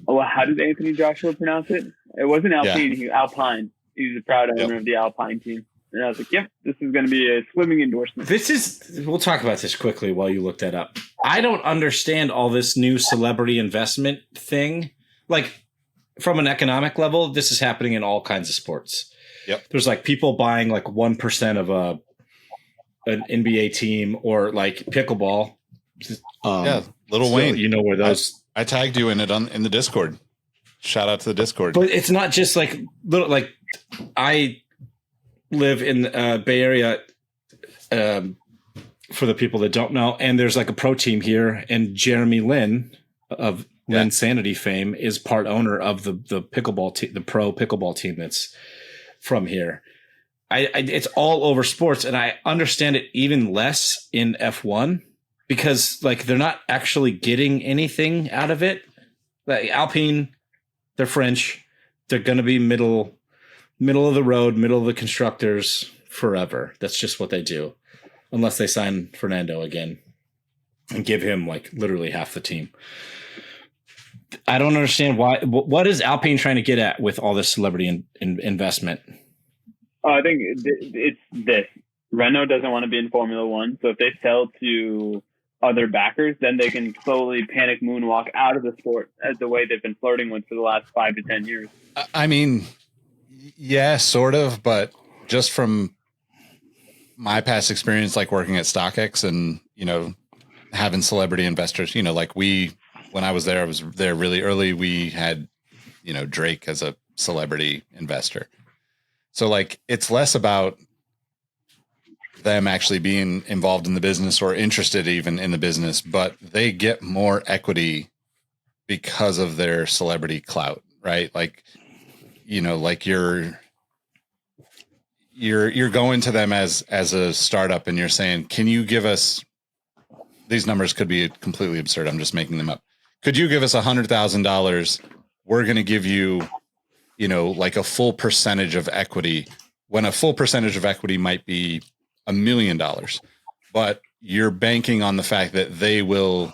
Oh, how did Anthony Joshua pronounce it? It wasn't Alpine. Yeah. Alpine. He's a proud owner of the Alpine team. And I was like, yep, this is going to be a swimming endorsement. We'll talk about this quickly while you look that up. I don't understand all this new celebrity investment thing. Like, from an economic level, this is happening in all kinds of sports. Yep. There's like people buying like 1% of an NBA team, or like pickleball. Little Wayne. You know where those. I tagged you in it in the Discord. Shout out to the Discord. But it's not just like little. Like, I live in the Bay Area. For the people that don't know, and there's like a pro team here, and Jeremy Lin of Lin Sanity fame is part owner of the pickleball team, the pro pickleball team that's from here. It's all over sports, and I understand it even less in F1 because like they're not actually getting anything out of it. Like Alpine, they're French. They're going to be middle of the road, middle of the constructors forever. That's just what they do, unless they sign Fernando again and give him like literally half the team. I don't understand why. What is Alpine trying to get at with all this celebrity investment? I think it's this. Renault doesn't want to be in Formula One, so if they sell to other backers, then they can slowly panic moonwalk out of the sport as the way they've been flirting with for the last 5 to 10 years. I mean, yeah, sort of, but just from my past experience, like working at StockX and having celebrity investors. You know, like when I was there really early. We had, you know, Drake as a celebrity investor. So like, it's less about them actually being involved in the business or interested even in the business, but they get more equity because of their celebrity clout, right? Like, you know, like you're going to them as a startup and you're saying, can you give us, these numbers could be completely absurd, I'm just making them up. Could you give us $100,000? We're going to give you, you know, like a full percentage of equity, when a full percentage of equity might be $1 million, but you're banking on the fact that they will,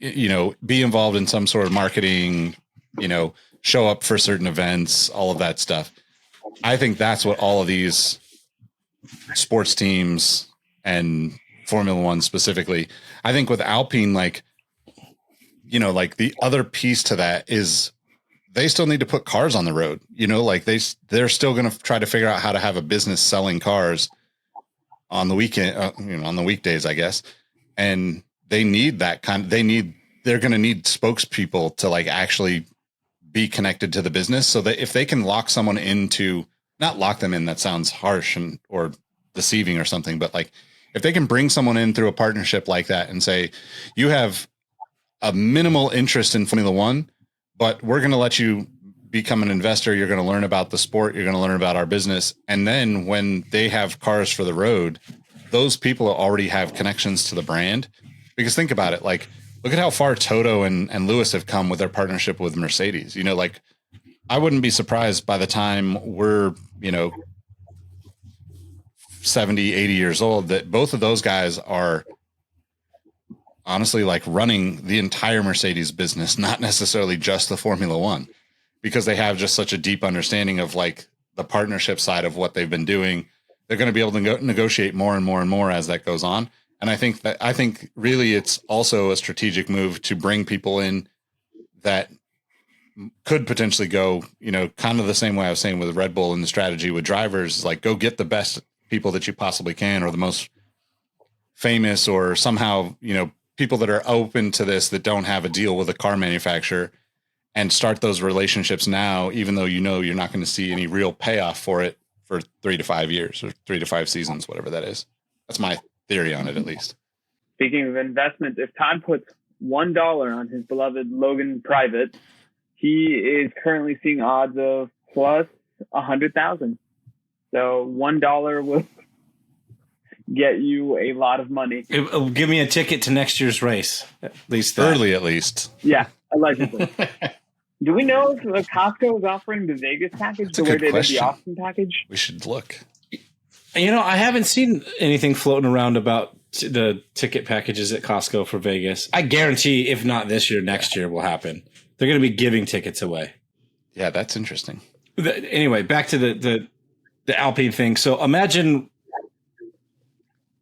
you know, be involved in some sort of marketing, you know, show up for certain events, all of that stuff. I think that's what all of these sports teams and Formula One specifically, I think with Alpine, like, you know, like the other piece to that is they still need to put cars on the road, you know, like they're still going to try to figure out how to have a business selling cars on the weekend, you know, on the weekdays, I guess. And they need that they're going to need spokespeople to like actually be connected to the business, so that if they can lock someone into, not lock them in, that sounds harsh or deceiving or something, but like if they can bring someone in through a partnership like that and say, you have a minimal interest in Formula One, but we're going to let you become an investor. You're going to learn about the sport. You're going to learn about our business. And then when they have cars for the road, those people already have connections to the brand. Because think about it, like, look at how far Toto and Lewis have come with their partnership with Mercedes. You know, like, I wouldn't be surprised by the time we're, you know, 70, 80 years old, that both of those guys are honestly like running the entire Mercedes business, not necessarily just the Formula One, because they have just such a deep understanding of like the partnership side of what they've been doing. They're going to be able to negotiate more and more and more as that goes on. And I think really it's also a strategic move to bring people in that could potentially go, you know, kind of the same way I was saying with Red Bull and the strategy with drivers, like go get the best people that you possibly can, or the most famous, or somehow, you know, people that are open to this, that don't have a deal with a car manufacturer, and start those relationships now, even though, you know, you're not going to see any real payoff for it for 3 to 5 years or 3 to 5 seasons, whatever that is. That's my theory on it, at least. Speaking of investments, if Todd puts $1 on his beloved Logan Private, he is currently seeing odds of plus 100,000. So $1 will get you a lot of money. It'll give me a ticket to next year's race, at least that. Early, at least. Yeah, allegedly. Do we know if Costco is offering the Vegas package the way they did the Austin package? We should look. You know, I haven't seen anything floating around about the ticket packages at Costco for Vegas. I guarantee, if not this year, next year will happen. They're going to be giving tickets away. Yeah, that's interesting. Anyway, back to the Alpine thing. So imagine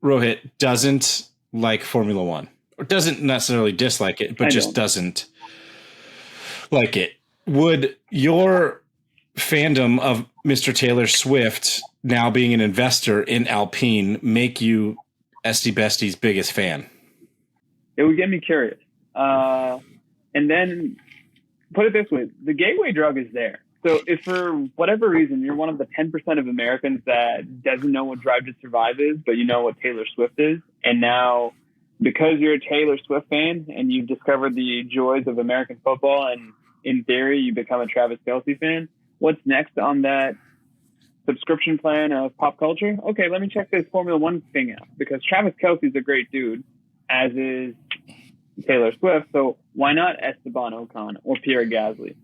Rohit doesn't like Formula One, or doesn't necessarily dislike it, but just doesn't like it. Would your fandom of Mr. Taylor Swift, now being an investor in Alpine, make you Esty Bestie's biggest fan? It would get me curious. And then put it this way, the gateway drug is there. So if for whatever reason you're one of the 10% of Americans that doesn't know what Drive to Survive is, but you know what Taylor Swift is, and now because you're a Taylor Swift fan and you've discovered the joys of American football, and in theory you become a Travis Kelce fan, what's next on that subscription plan of pop culture? Okay, let me check this Formula One thing out, because Travis Kelce's a great dude, as is Taylor Swift. So why not Esteban Ocon or Pierre Gasly?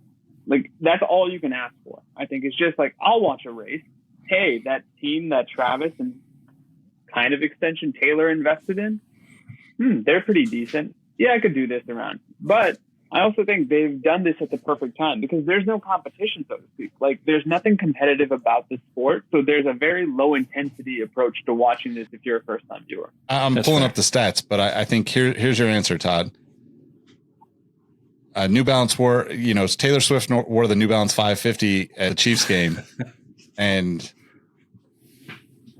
Like, that's all you can ask for. I think it's just like, I'll watch a race. Hey, that team that Travis and kind of extension Taylor invested in, they're pretty decent. Yeah, I could do this around. But I also think they've done this at the perfect time, because there's no competition, so to speak. Like, there's nothing competitive about the sport. So there's a very low intensity approach to watching this if you're a first time viewer. I'm pulling up the stats, but I think here's your answer, Todd. New Balance wore, you know, Taylor Swift wore the New Balance 550 at the Chiefs game, and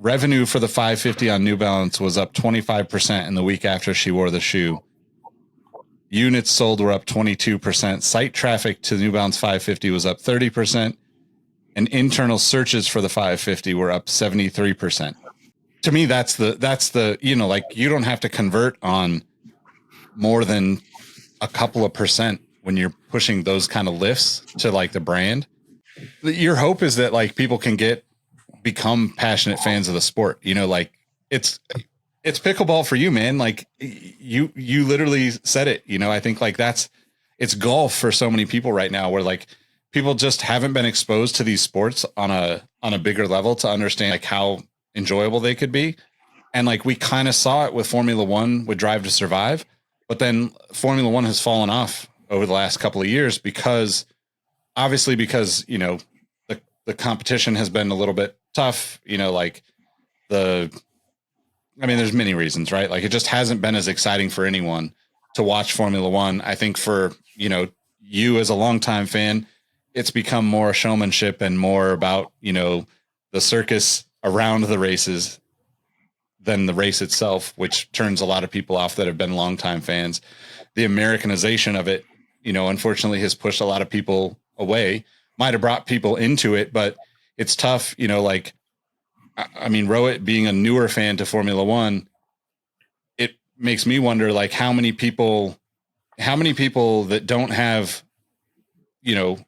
revenue for the 550 on New Balance was up 25% in the week after she wore the shoe. Units sold were up 22%. Site traffic to the New Balance 550 was up 30%. And internal searches for the 550 were up 73%. To me, that's the, you know, like you don't have to convert on more than a couple of percent when you're pushing those kind of lifts to like the brand. Your hope is that like people can become passionate fans of the sport. You know, like it's pickleball for you, man. Like you literally said it, you know, I think like it's golf for so many people right now where like people just haven't been exposed to these sports on a bigger level to understand like how enjoyable they could be. And like, we kind of saw it with Formula One with Drive to Survive, but then Formula One has fallen off over the last couple of years because, you know, the competition has been a little bit tough, you know, like there's many reasons, right? Like it just hasn't been as exciting for anyone to watch Formula One. I think for, you know, you as a longtime fan, it's become more showmanship and more about, you know, the circus around the races than the race itself, which turns a lot of people off that have been longtime fans. The Americanization of it, you know, unfortunately has pushed a lot of people away. Might have brought people into it, but it's tough, you know, like, I mean, Rowett being a newer fan to Formula One, it makes me wonder, like, how many people that don't have, you know,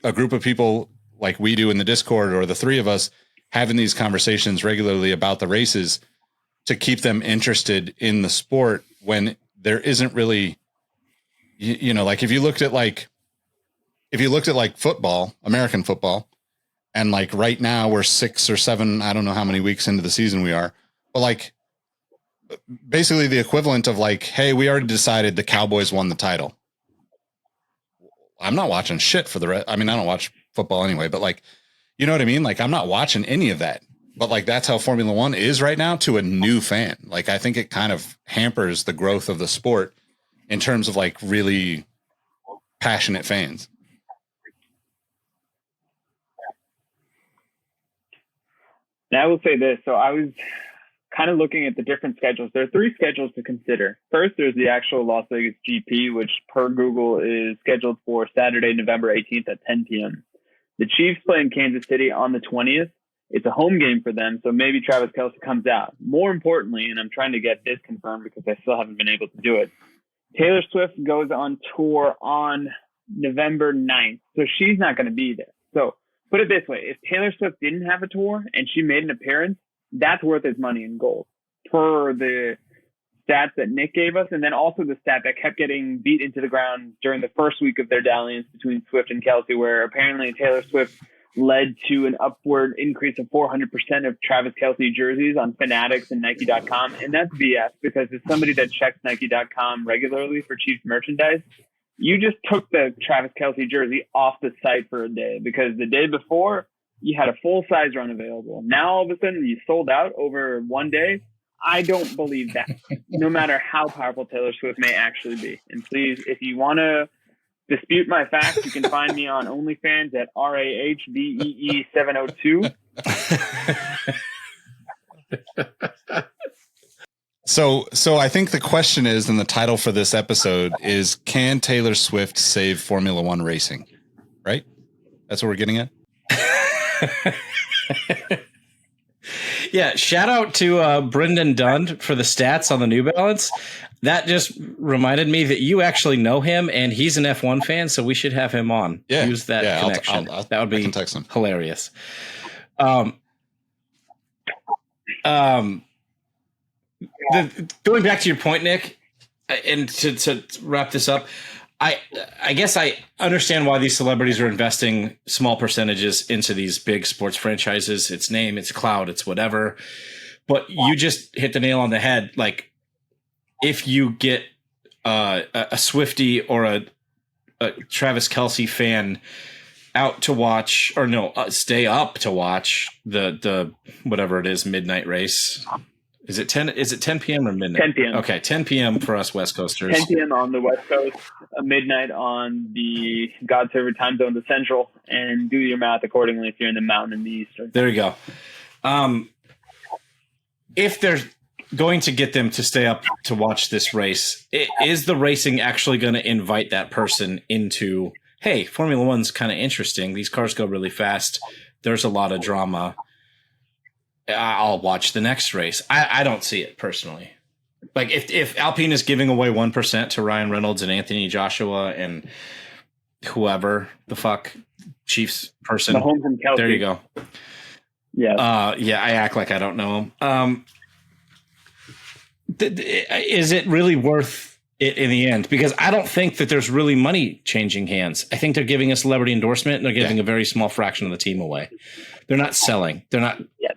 a group of people like we do in the Discord or the three of us having these conversations regularly about the races to keep them interested in the sport when there isn't really, you know, like if you looked at like football, American football, and like right now we're 6 or 7, I don't know how many weeks into the season we are, but like basically the equivalent of like, hey, we already decided the Cowboys won the title. I'm not watching shit for the rest. I mean, I don't watch football anyway, but like, you know what I mean? Like I'm not watching any of that, but like, that's how Formula One is right now to a new fan. Like, I think it kind of hampers the growth of the sport in terms of like really passionate fans. And I will say this. So I was kind of looking at the different schedules. There are 3 schedules to consider. First, there's the actual Las Vegas GP, which per Google is scheduled for Saturday, November 18th at 10 p.m. The Chiefs play in Kansas City on the 20th. It's a home game for them, so maybe Travis Kelce comes out. More importantly, and I'm trying to get this confirmed because I still haven't been able to do it, Taylor Swift goes on tour on November 9th, so she's not going to be there. So put it this way, if Taylor Swift didn't have a tour and she made an appearance, that's worth his money in gold per the stats that Nick gave us. And then also the stat that kept getting beat into the ground during the first week of their dalliance between Swift and Kelce, where apparently Taylor Swift led to an upward increase of 400% of Travis Kelce jerseys on Fanatics and Nike.com. And that's BS, because as somebody that checks Nike.com regularly for Chiefs merchandise, you just took the Travis Kelce jersey off the site for a day, because the day before you had a full size run available. Now all of a sudden you sold out over one day. I don't believe that, no matter how powerful Taylor Swift may actually be. And please, if you want to dispute my facts, you can find me on OnlyFans at RAHBEE702. So I think the question is, and the title for this episode is, can Taylor Swift save Formula One racing? Right? That's what we're getting at. Yeah, shout out to Brendan Dunn for the stats on the New Balance. That just reminded me that you actually know him, and he's an F1 fan, so we should have him on. Yeah, use that connection. That would be hilarious. Going back to your point, Nick, and to wrap this up, I guess I understand why these celebrities are investing small percentages into these big sports franchises. It's name, it's clout, it's whatever. But you just hit the nail on the head. Like, if you get a Swiftie or a Travis Kelce fan out to watch, or stay up to watch the whatever it is, midnight race. Is it 10 p.m. or midnight? 10 p.m. Okay, 10 p.m. for us West Coasters. 10 p.m. on the West Coast, midnight on the God server time zone, the Central, and do your math accordingly if you're in the Mountain and the Eastern. There you go. if they're going to get them to stay up to watch this race, is the racing actually going to invite that person into, hey, Formula One's kind of interesting. These cars go really fast. There's a lot of drama. I'll watch the next race. I don't see it personally. Like if Alpine is giving away 1% to Ryan Reynolds and Anthony Joshua and whoever the fuck Chiefs person, Mahomes and Kelce. There you go. Yeah. Yeah, I act like I don't know him. Is it really worth it in the end? Because I don't think that there's really money changing hands. I think they're giving a celebrity endorsement and they're giving a very small fraction of the team away. They're not selling. They're not. Yeah,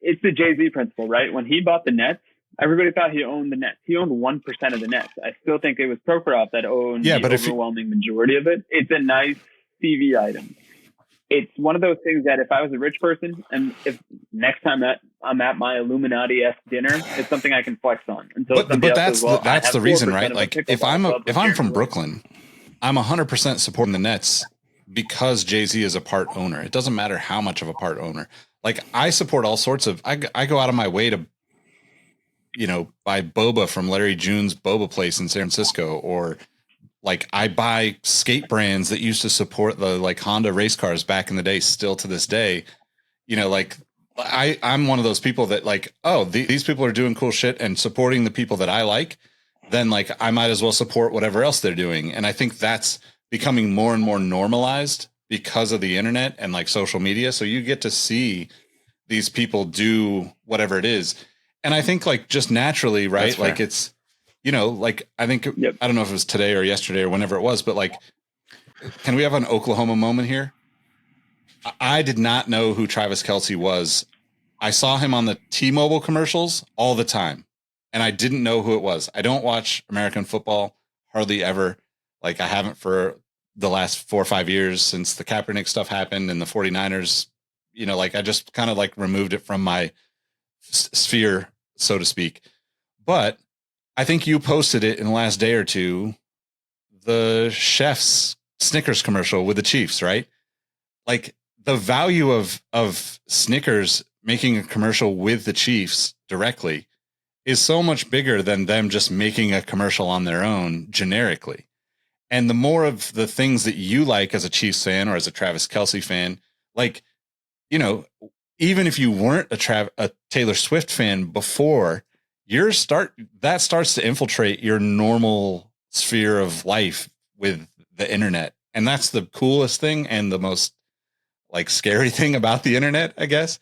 it's the Jay-Z principle, right? When he bought the Nets, everybody thought he owned the Nets. He owned 1% of the Nets. I still think it was Prokhorov that owned the overwhelming majority of it. It's a nice CV item. It's one of those things that if I was a rich person and if next time I'm at my Illuminati-esque dinner, it's something I can flex on. But that's the reason, right? Like if I'm from Brooklyn, I'm 100% supporting the Nets because Jay-Z is a part owner. It doesn't matter how much of a part owner. Like I support all sorts of, I go out of my way to, buy boba from Larry June's boba place in San Francisco, or like I buy skate brands that used to support the like Honda race cars back in the day, still to this day, like I'm one of those people that like, oh, these people are doing cool shit and supporting the people that I like, then like I might as well support whatever else they're doing. And I think that's becoming more and more normalized because of the internet and like social media. So you get to see these people do whatever it is. And I think like just naturally, right? Like it's, like I think, I don't know if it was today or yesterday or whenever it was, but like, can we have an Oklahoma moment here? I did not know who Travis Kelce was. I saw him on the T-Mobile commercials all the time, and I didn't know who it was. I don't watch American football hardly ever. Like I haven't for the last 4 or 5 years since the Kaepernick stuff happened and the 49ers, like I just kind of like removed it from my sphere, so to speak. But I think you posted it in the last day or two, the chef's Snickers commercial with the Chiefs, right? Like the value of Snickers making a commercial with the Chiefs directly is so much bigger than them just making a commercial on their own generically. And the more of the things that you like as a Chiefs fan or as a Travis Kelce fan, like, even if you weren't a Taylor Swift fan before, that starts to infiltrate your normal sphere of life with the internet. And that's the coolest thing and the most like scary thing about the internet, I guess.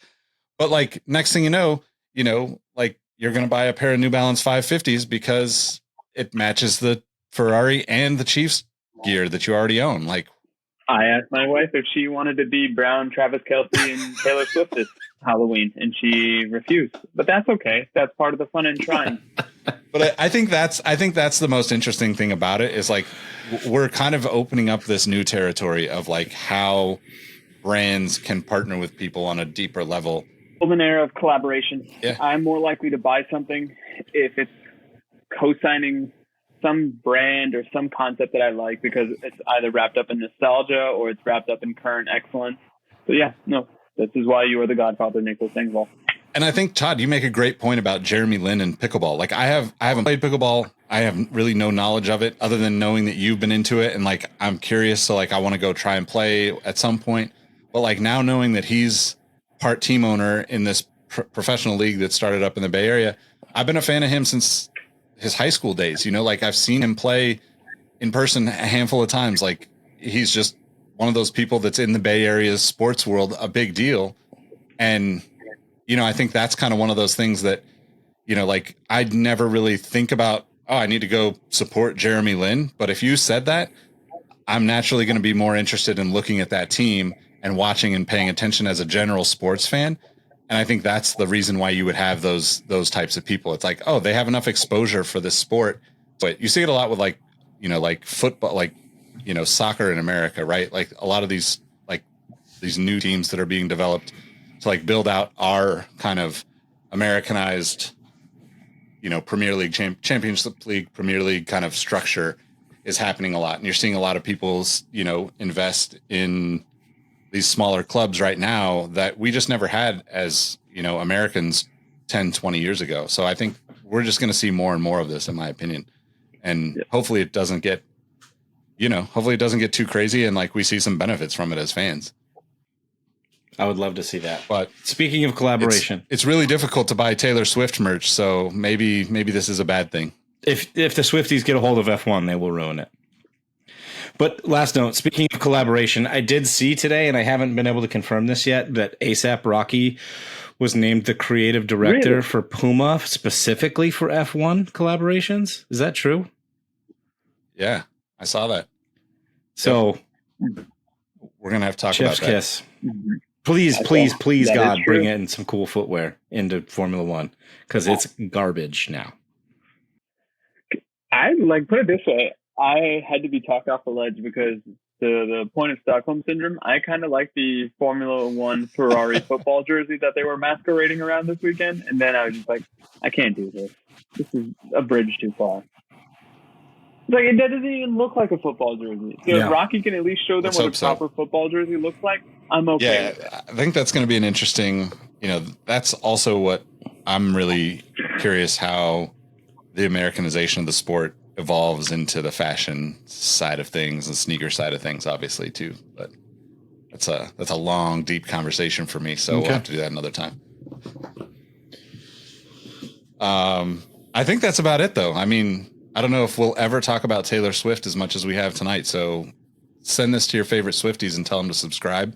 But like next thing you know, like you're going to buy a pair of New Balance 550s because it matches the Ferrari and the Chiefs gear that you already own. Like I asked my wife if she wanted to be brown Travis Kelce and Taylor Swift this Halloween, and she refused. But that's okay. That's part of the fun and trying. But I think that's the most interesting thing about it is like we're kind of opening up this new territory of like how brands can partner with people on a deeper level. Golden era of collaboration. Yeah. I'm more likely to buy something if it's co-signing some brand or some concept that I like because it's either wrapped up in nostalgia or it's wrapped up in current excellence. So yeah, no, this is why you are the godfather, Nicholas Engvall. And I think, Todd, you make a great point about Jeremy Lin and pickleball. Like I haven't played pickleball. I have really no knowledge of it other than knowing that you've been into it. And like, I'm curious. So like, I want to go try and play at some point, but like now knowing that he's part team owner in this professional league that started up in the Bay Area, I've been a fan of him since his high school days. Like I've seen him play in person a handful of times. Like he's just one of those people that's in the Bay Area's sports world, a big deal. And, I think that's kind of one of those things that, like I'd never really think about, oh, I need to go support Jeremy Lin. But if you said that, I'm naturally going to be more interested in looking at that team and watching and paying attention as a general sports fan. And I think that's the reason why you would have those types of people. It's like, oh, they have enough exposure for this sport. But you see it a lot with like, like football, like, soccer in America, right? Like a lot of these new teams that are being developed to like build out our kind of Americanized, Premier League, Championship League, Premier League kind of structure is happening a lot. And you're seeing a lot of people, invest in these smaller clubs right now that we just never had as Americans 10, 20 years ago. So I think we're just going to see more and more of this, in my opinion. And hopefully it doesn't get, too crazy, and like we see some benefits from it as fans. I would love to see that. But speaking of collaboration, it's really difficult to buy Taylor Swift merch. So maybe this is a bad thing. If the Swifties get a hold of F1, they will ruin it. But last note, speaking of collaboration, I did see today, and I haven't been able to confirm this yet, that A$AP Rocky was named the creative director for Puma specifically for F1 collaborations. Is that true? Yeah, I saw that. So we're going to have to talk Chef's about that. kiss. Please, God, bring in some cool footwear into Formula One, because it's garbage now. I put it this way. I had to be talked off the ledge because the point of Stockholm syndrome, I kind of like the Formula One Ferrari football jersey that they were masquerading around this weekend. And then I was just like, I can't do this. This is a bridge too far. Like, it doesn't even look like a football jersey. So if Rocky can at least show them what a proper football jersey looks like, I'm okay. Yeah, I think that's going to be an interesting, that's also what I'm really curious how the Americanization of the sport evolves into the fashion side of things, the sneaker side of things, obviously too. But that's a long, deep conversation for me. So we'll have to do that another time. I think that's about it, though. I mean, I don't know if we'll ever talk about Taylor Swift as much as we have tonight. So send this to your favorite Swifties and tell them to subscribe.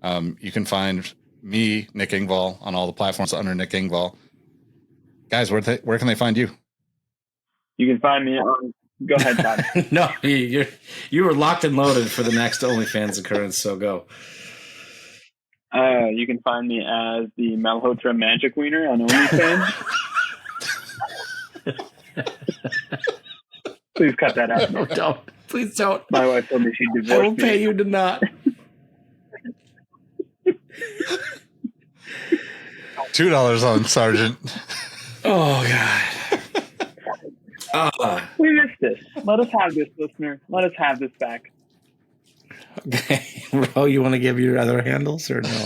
You can find me, Nick Engvall, on all the platforms under Nick Engvall. Guys, where can they find you? You can find me on. Go ahead, Todd. No, you were locked and loaded for the next OnlyFans occurrence. So go. You can find me as the Malhotra Magic Wiener on OnlyFans. Please cut that out. No, don't. Please don't. My wife told me she'd divorce me. I will pay you to not. $2 on Sergeant. Oh, God. We missed this. Let us have this, listener. Let us have this back. Okay. Ro, you want to give your other handles or no?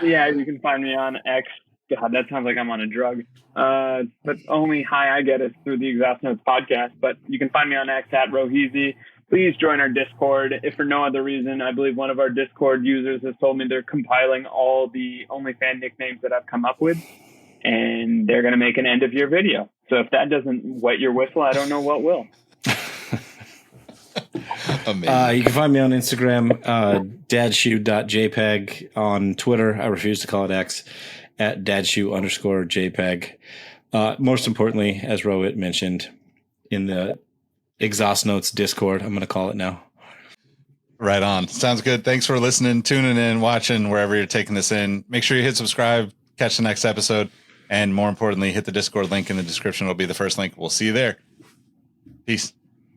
Yeah, you can find me on X. God, that sounds like I'm on a drug. But only hi I get is through the Exhaust Notes podcast. But you can find me on X at Roheezy. Please join our Discord. If for no other reason, I believe one of our Discord users has told me they're compiling all the OnlyFans nicknames that I've come up with, and they're going to make an end of year video. So if that doesn't wet your whistle, I don't know what will. You can find me on Instagram, dadshoe.jpg, on Twitter. I refuse to call it X, at dadshoe_jpg. Most importantly, as Rohit mentioned, in the Exhaust Notes Discord, I'm going to call it now. Right on. Sounds good. Thanks for listening, tuning in, watching, wherever you're taking this in. Make sure you hit subscribe, catch the next episode, and more importantly, hit the Discord link in the description. It'll be the first link. We'll see you there. Peace.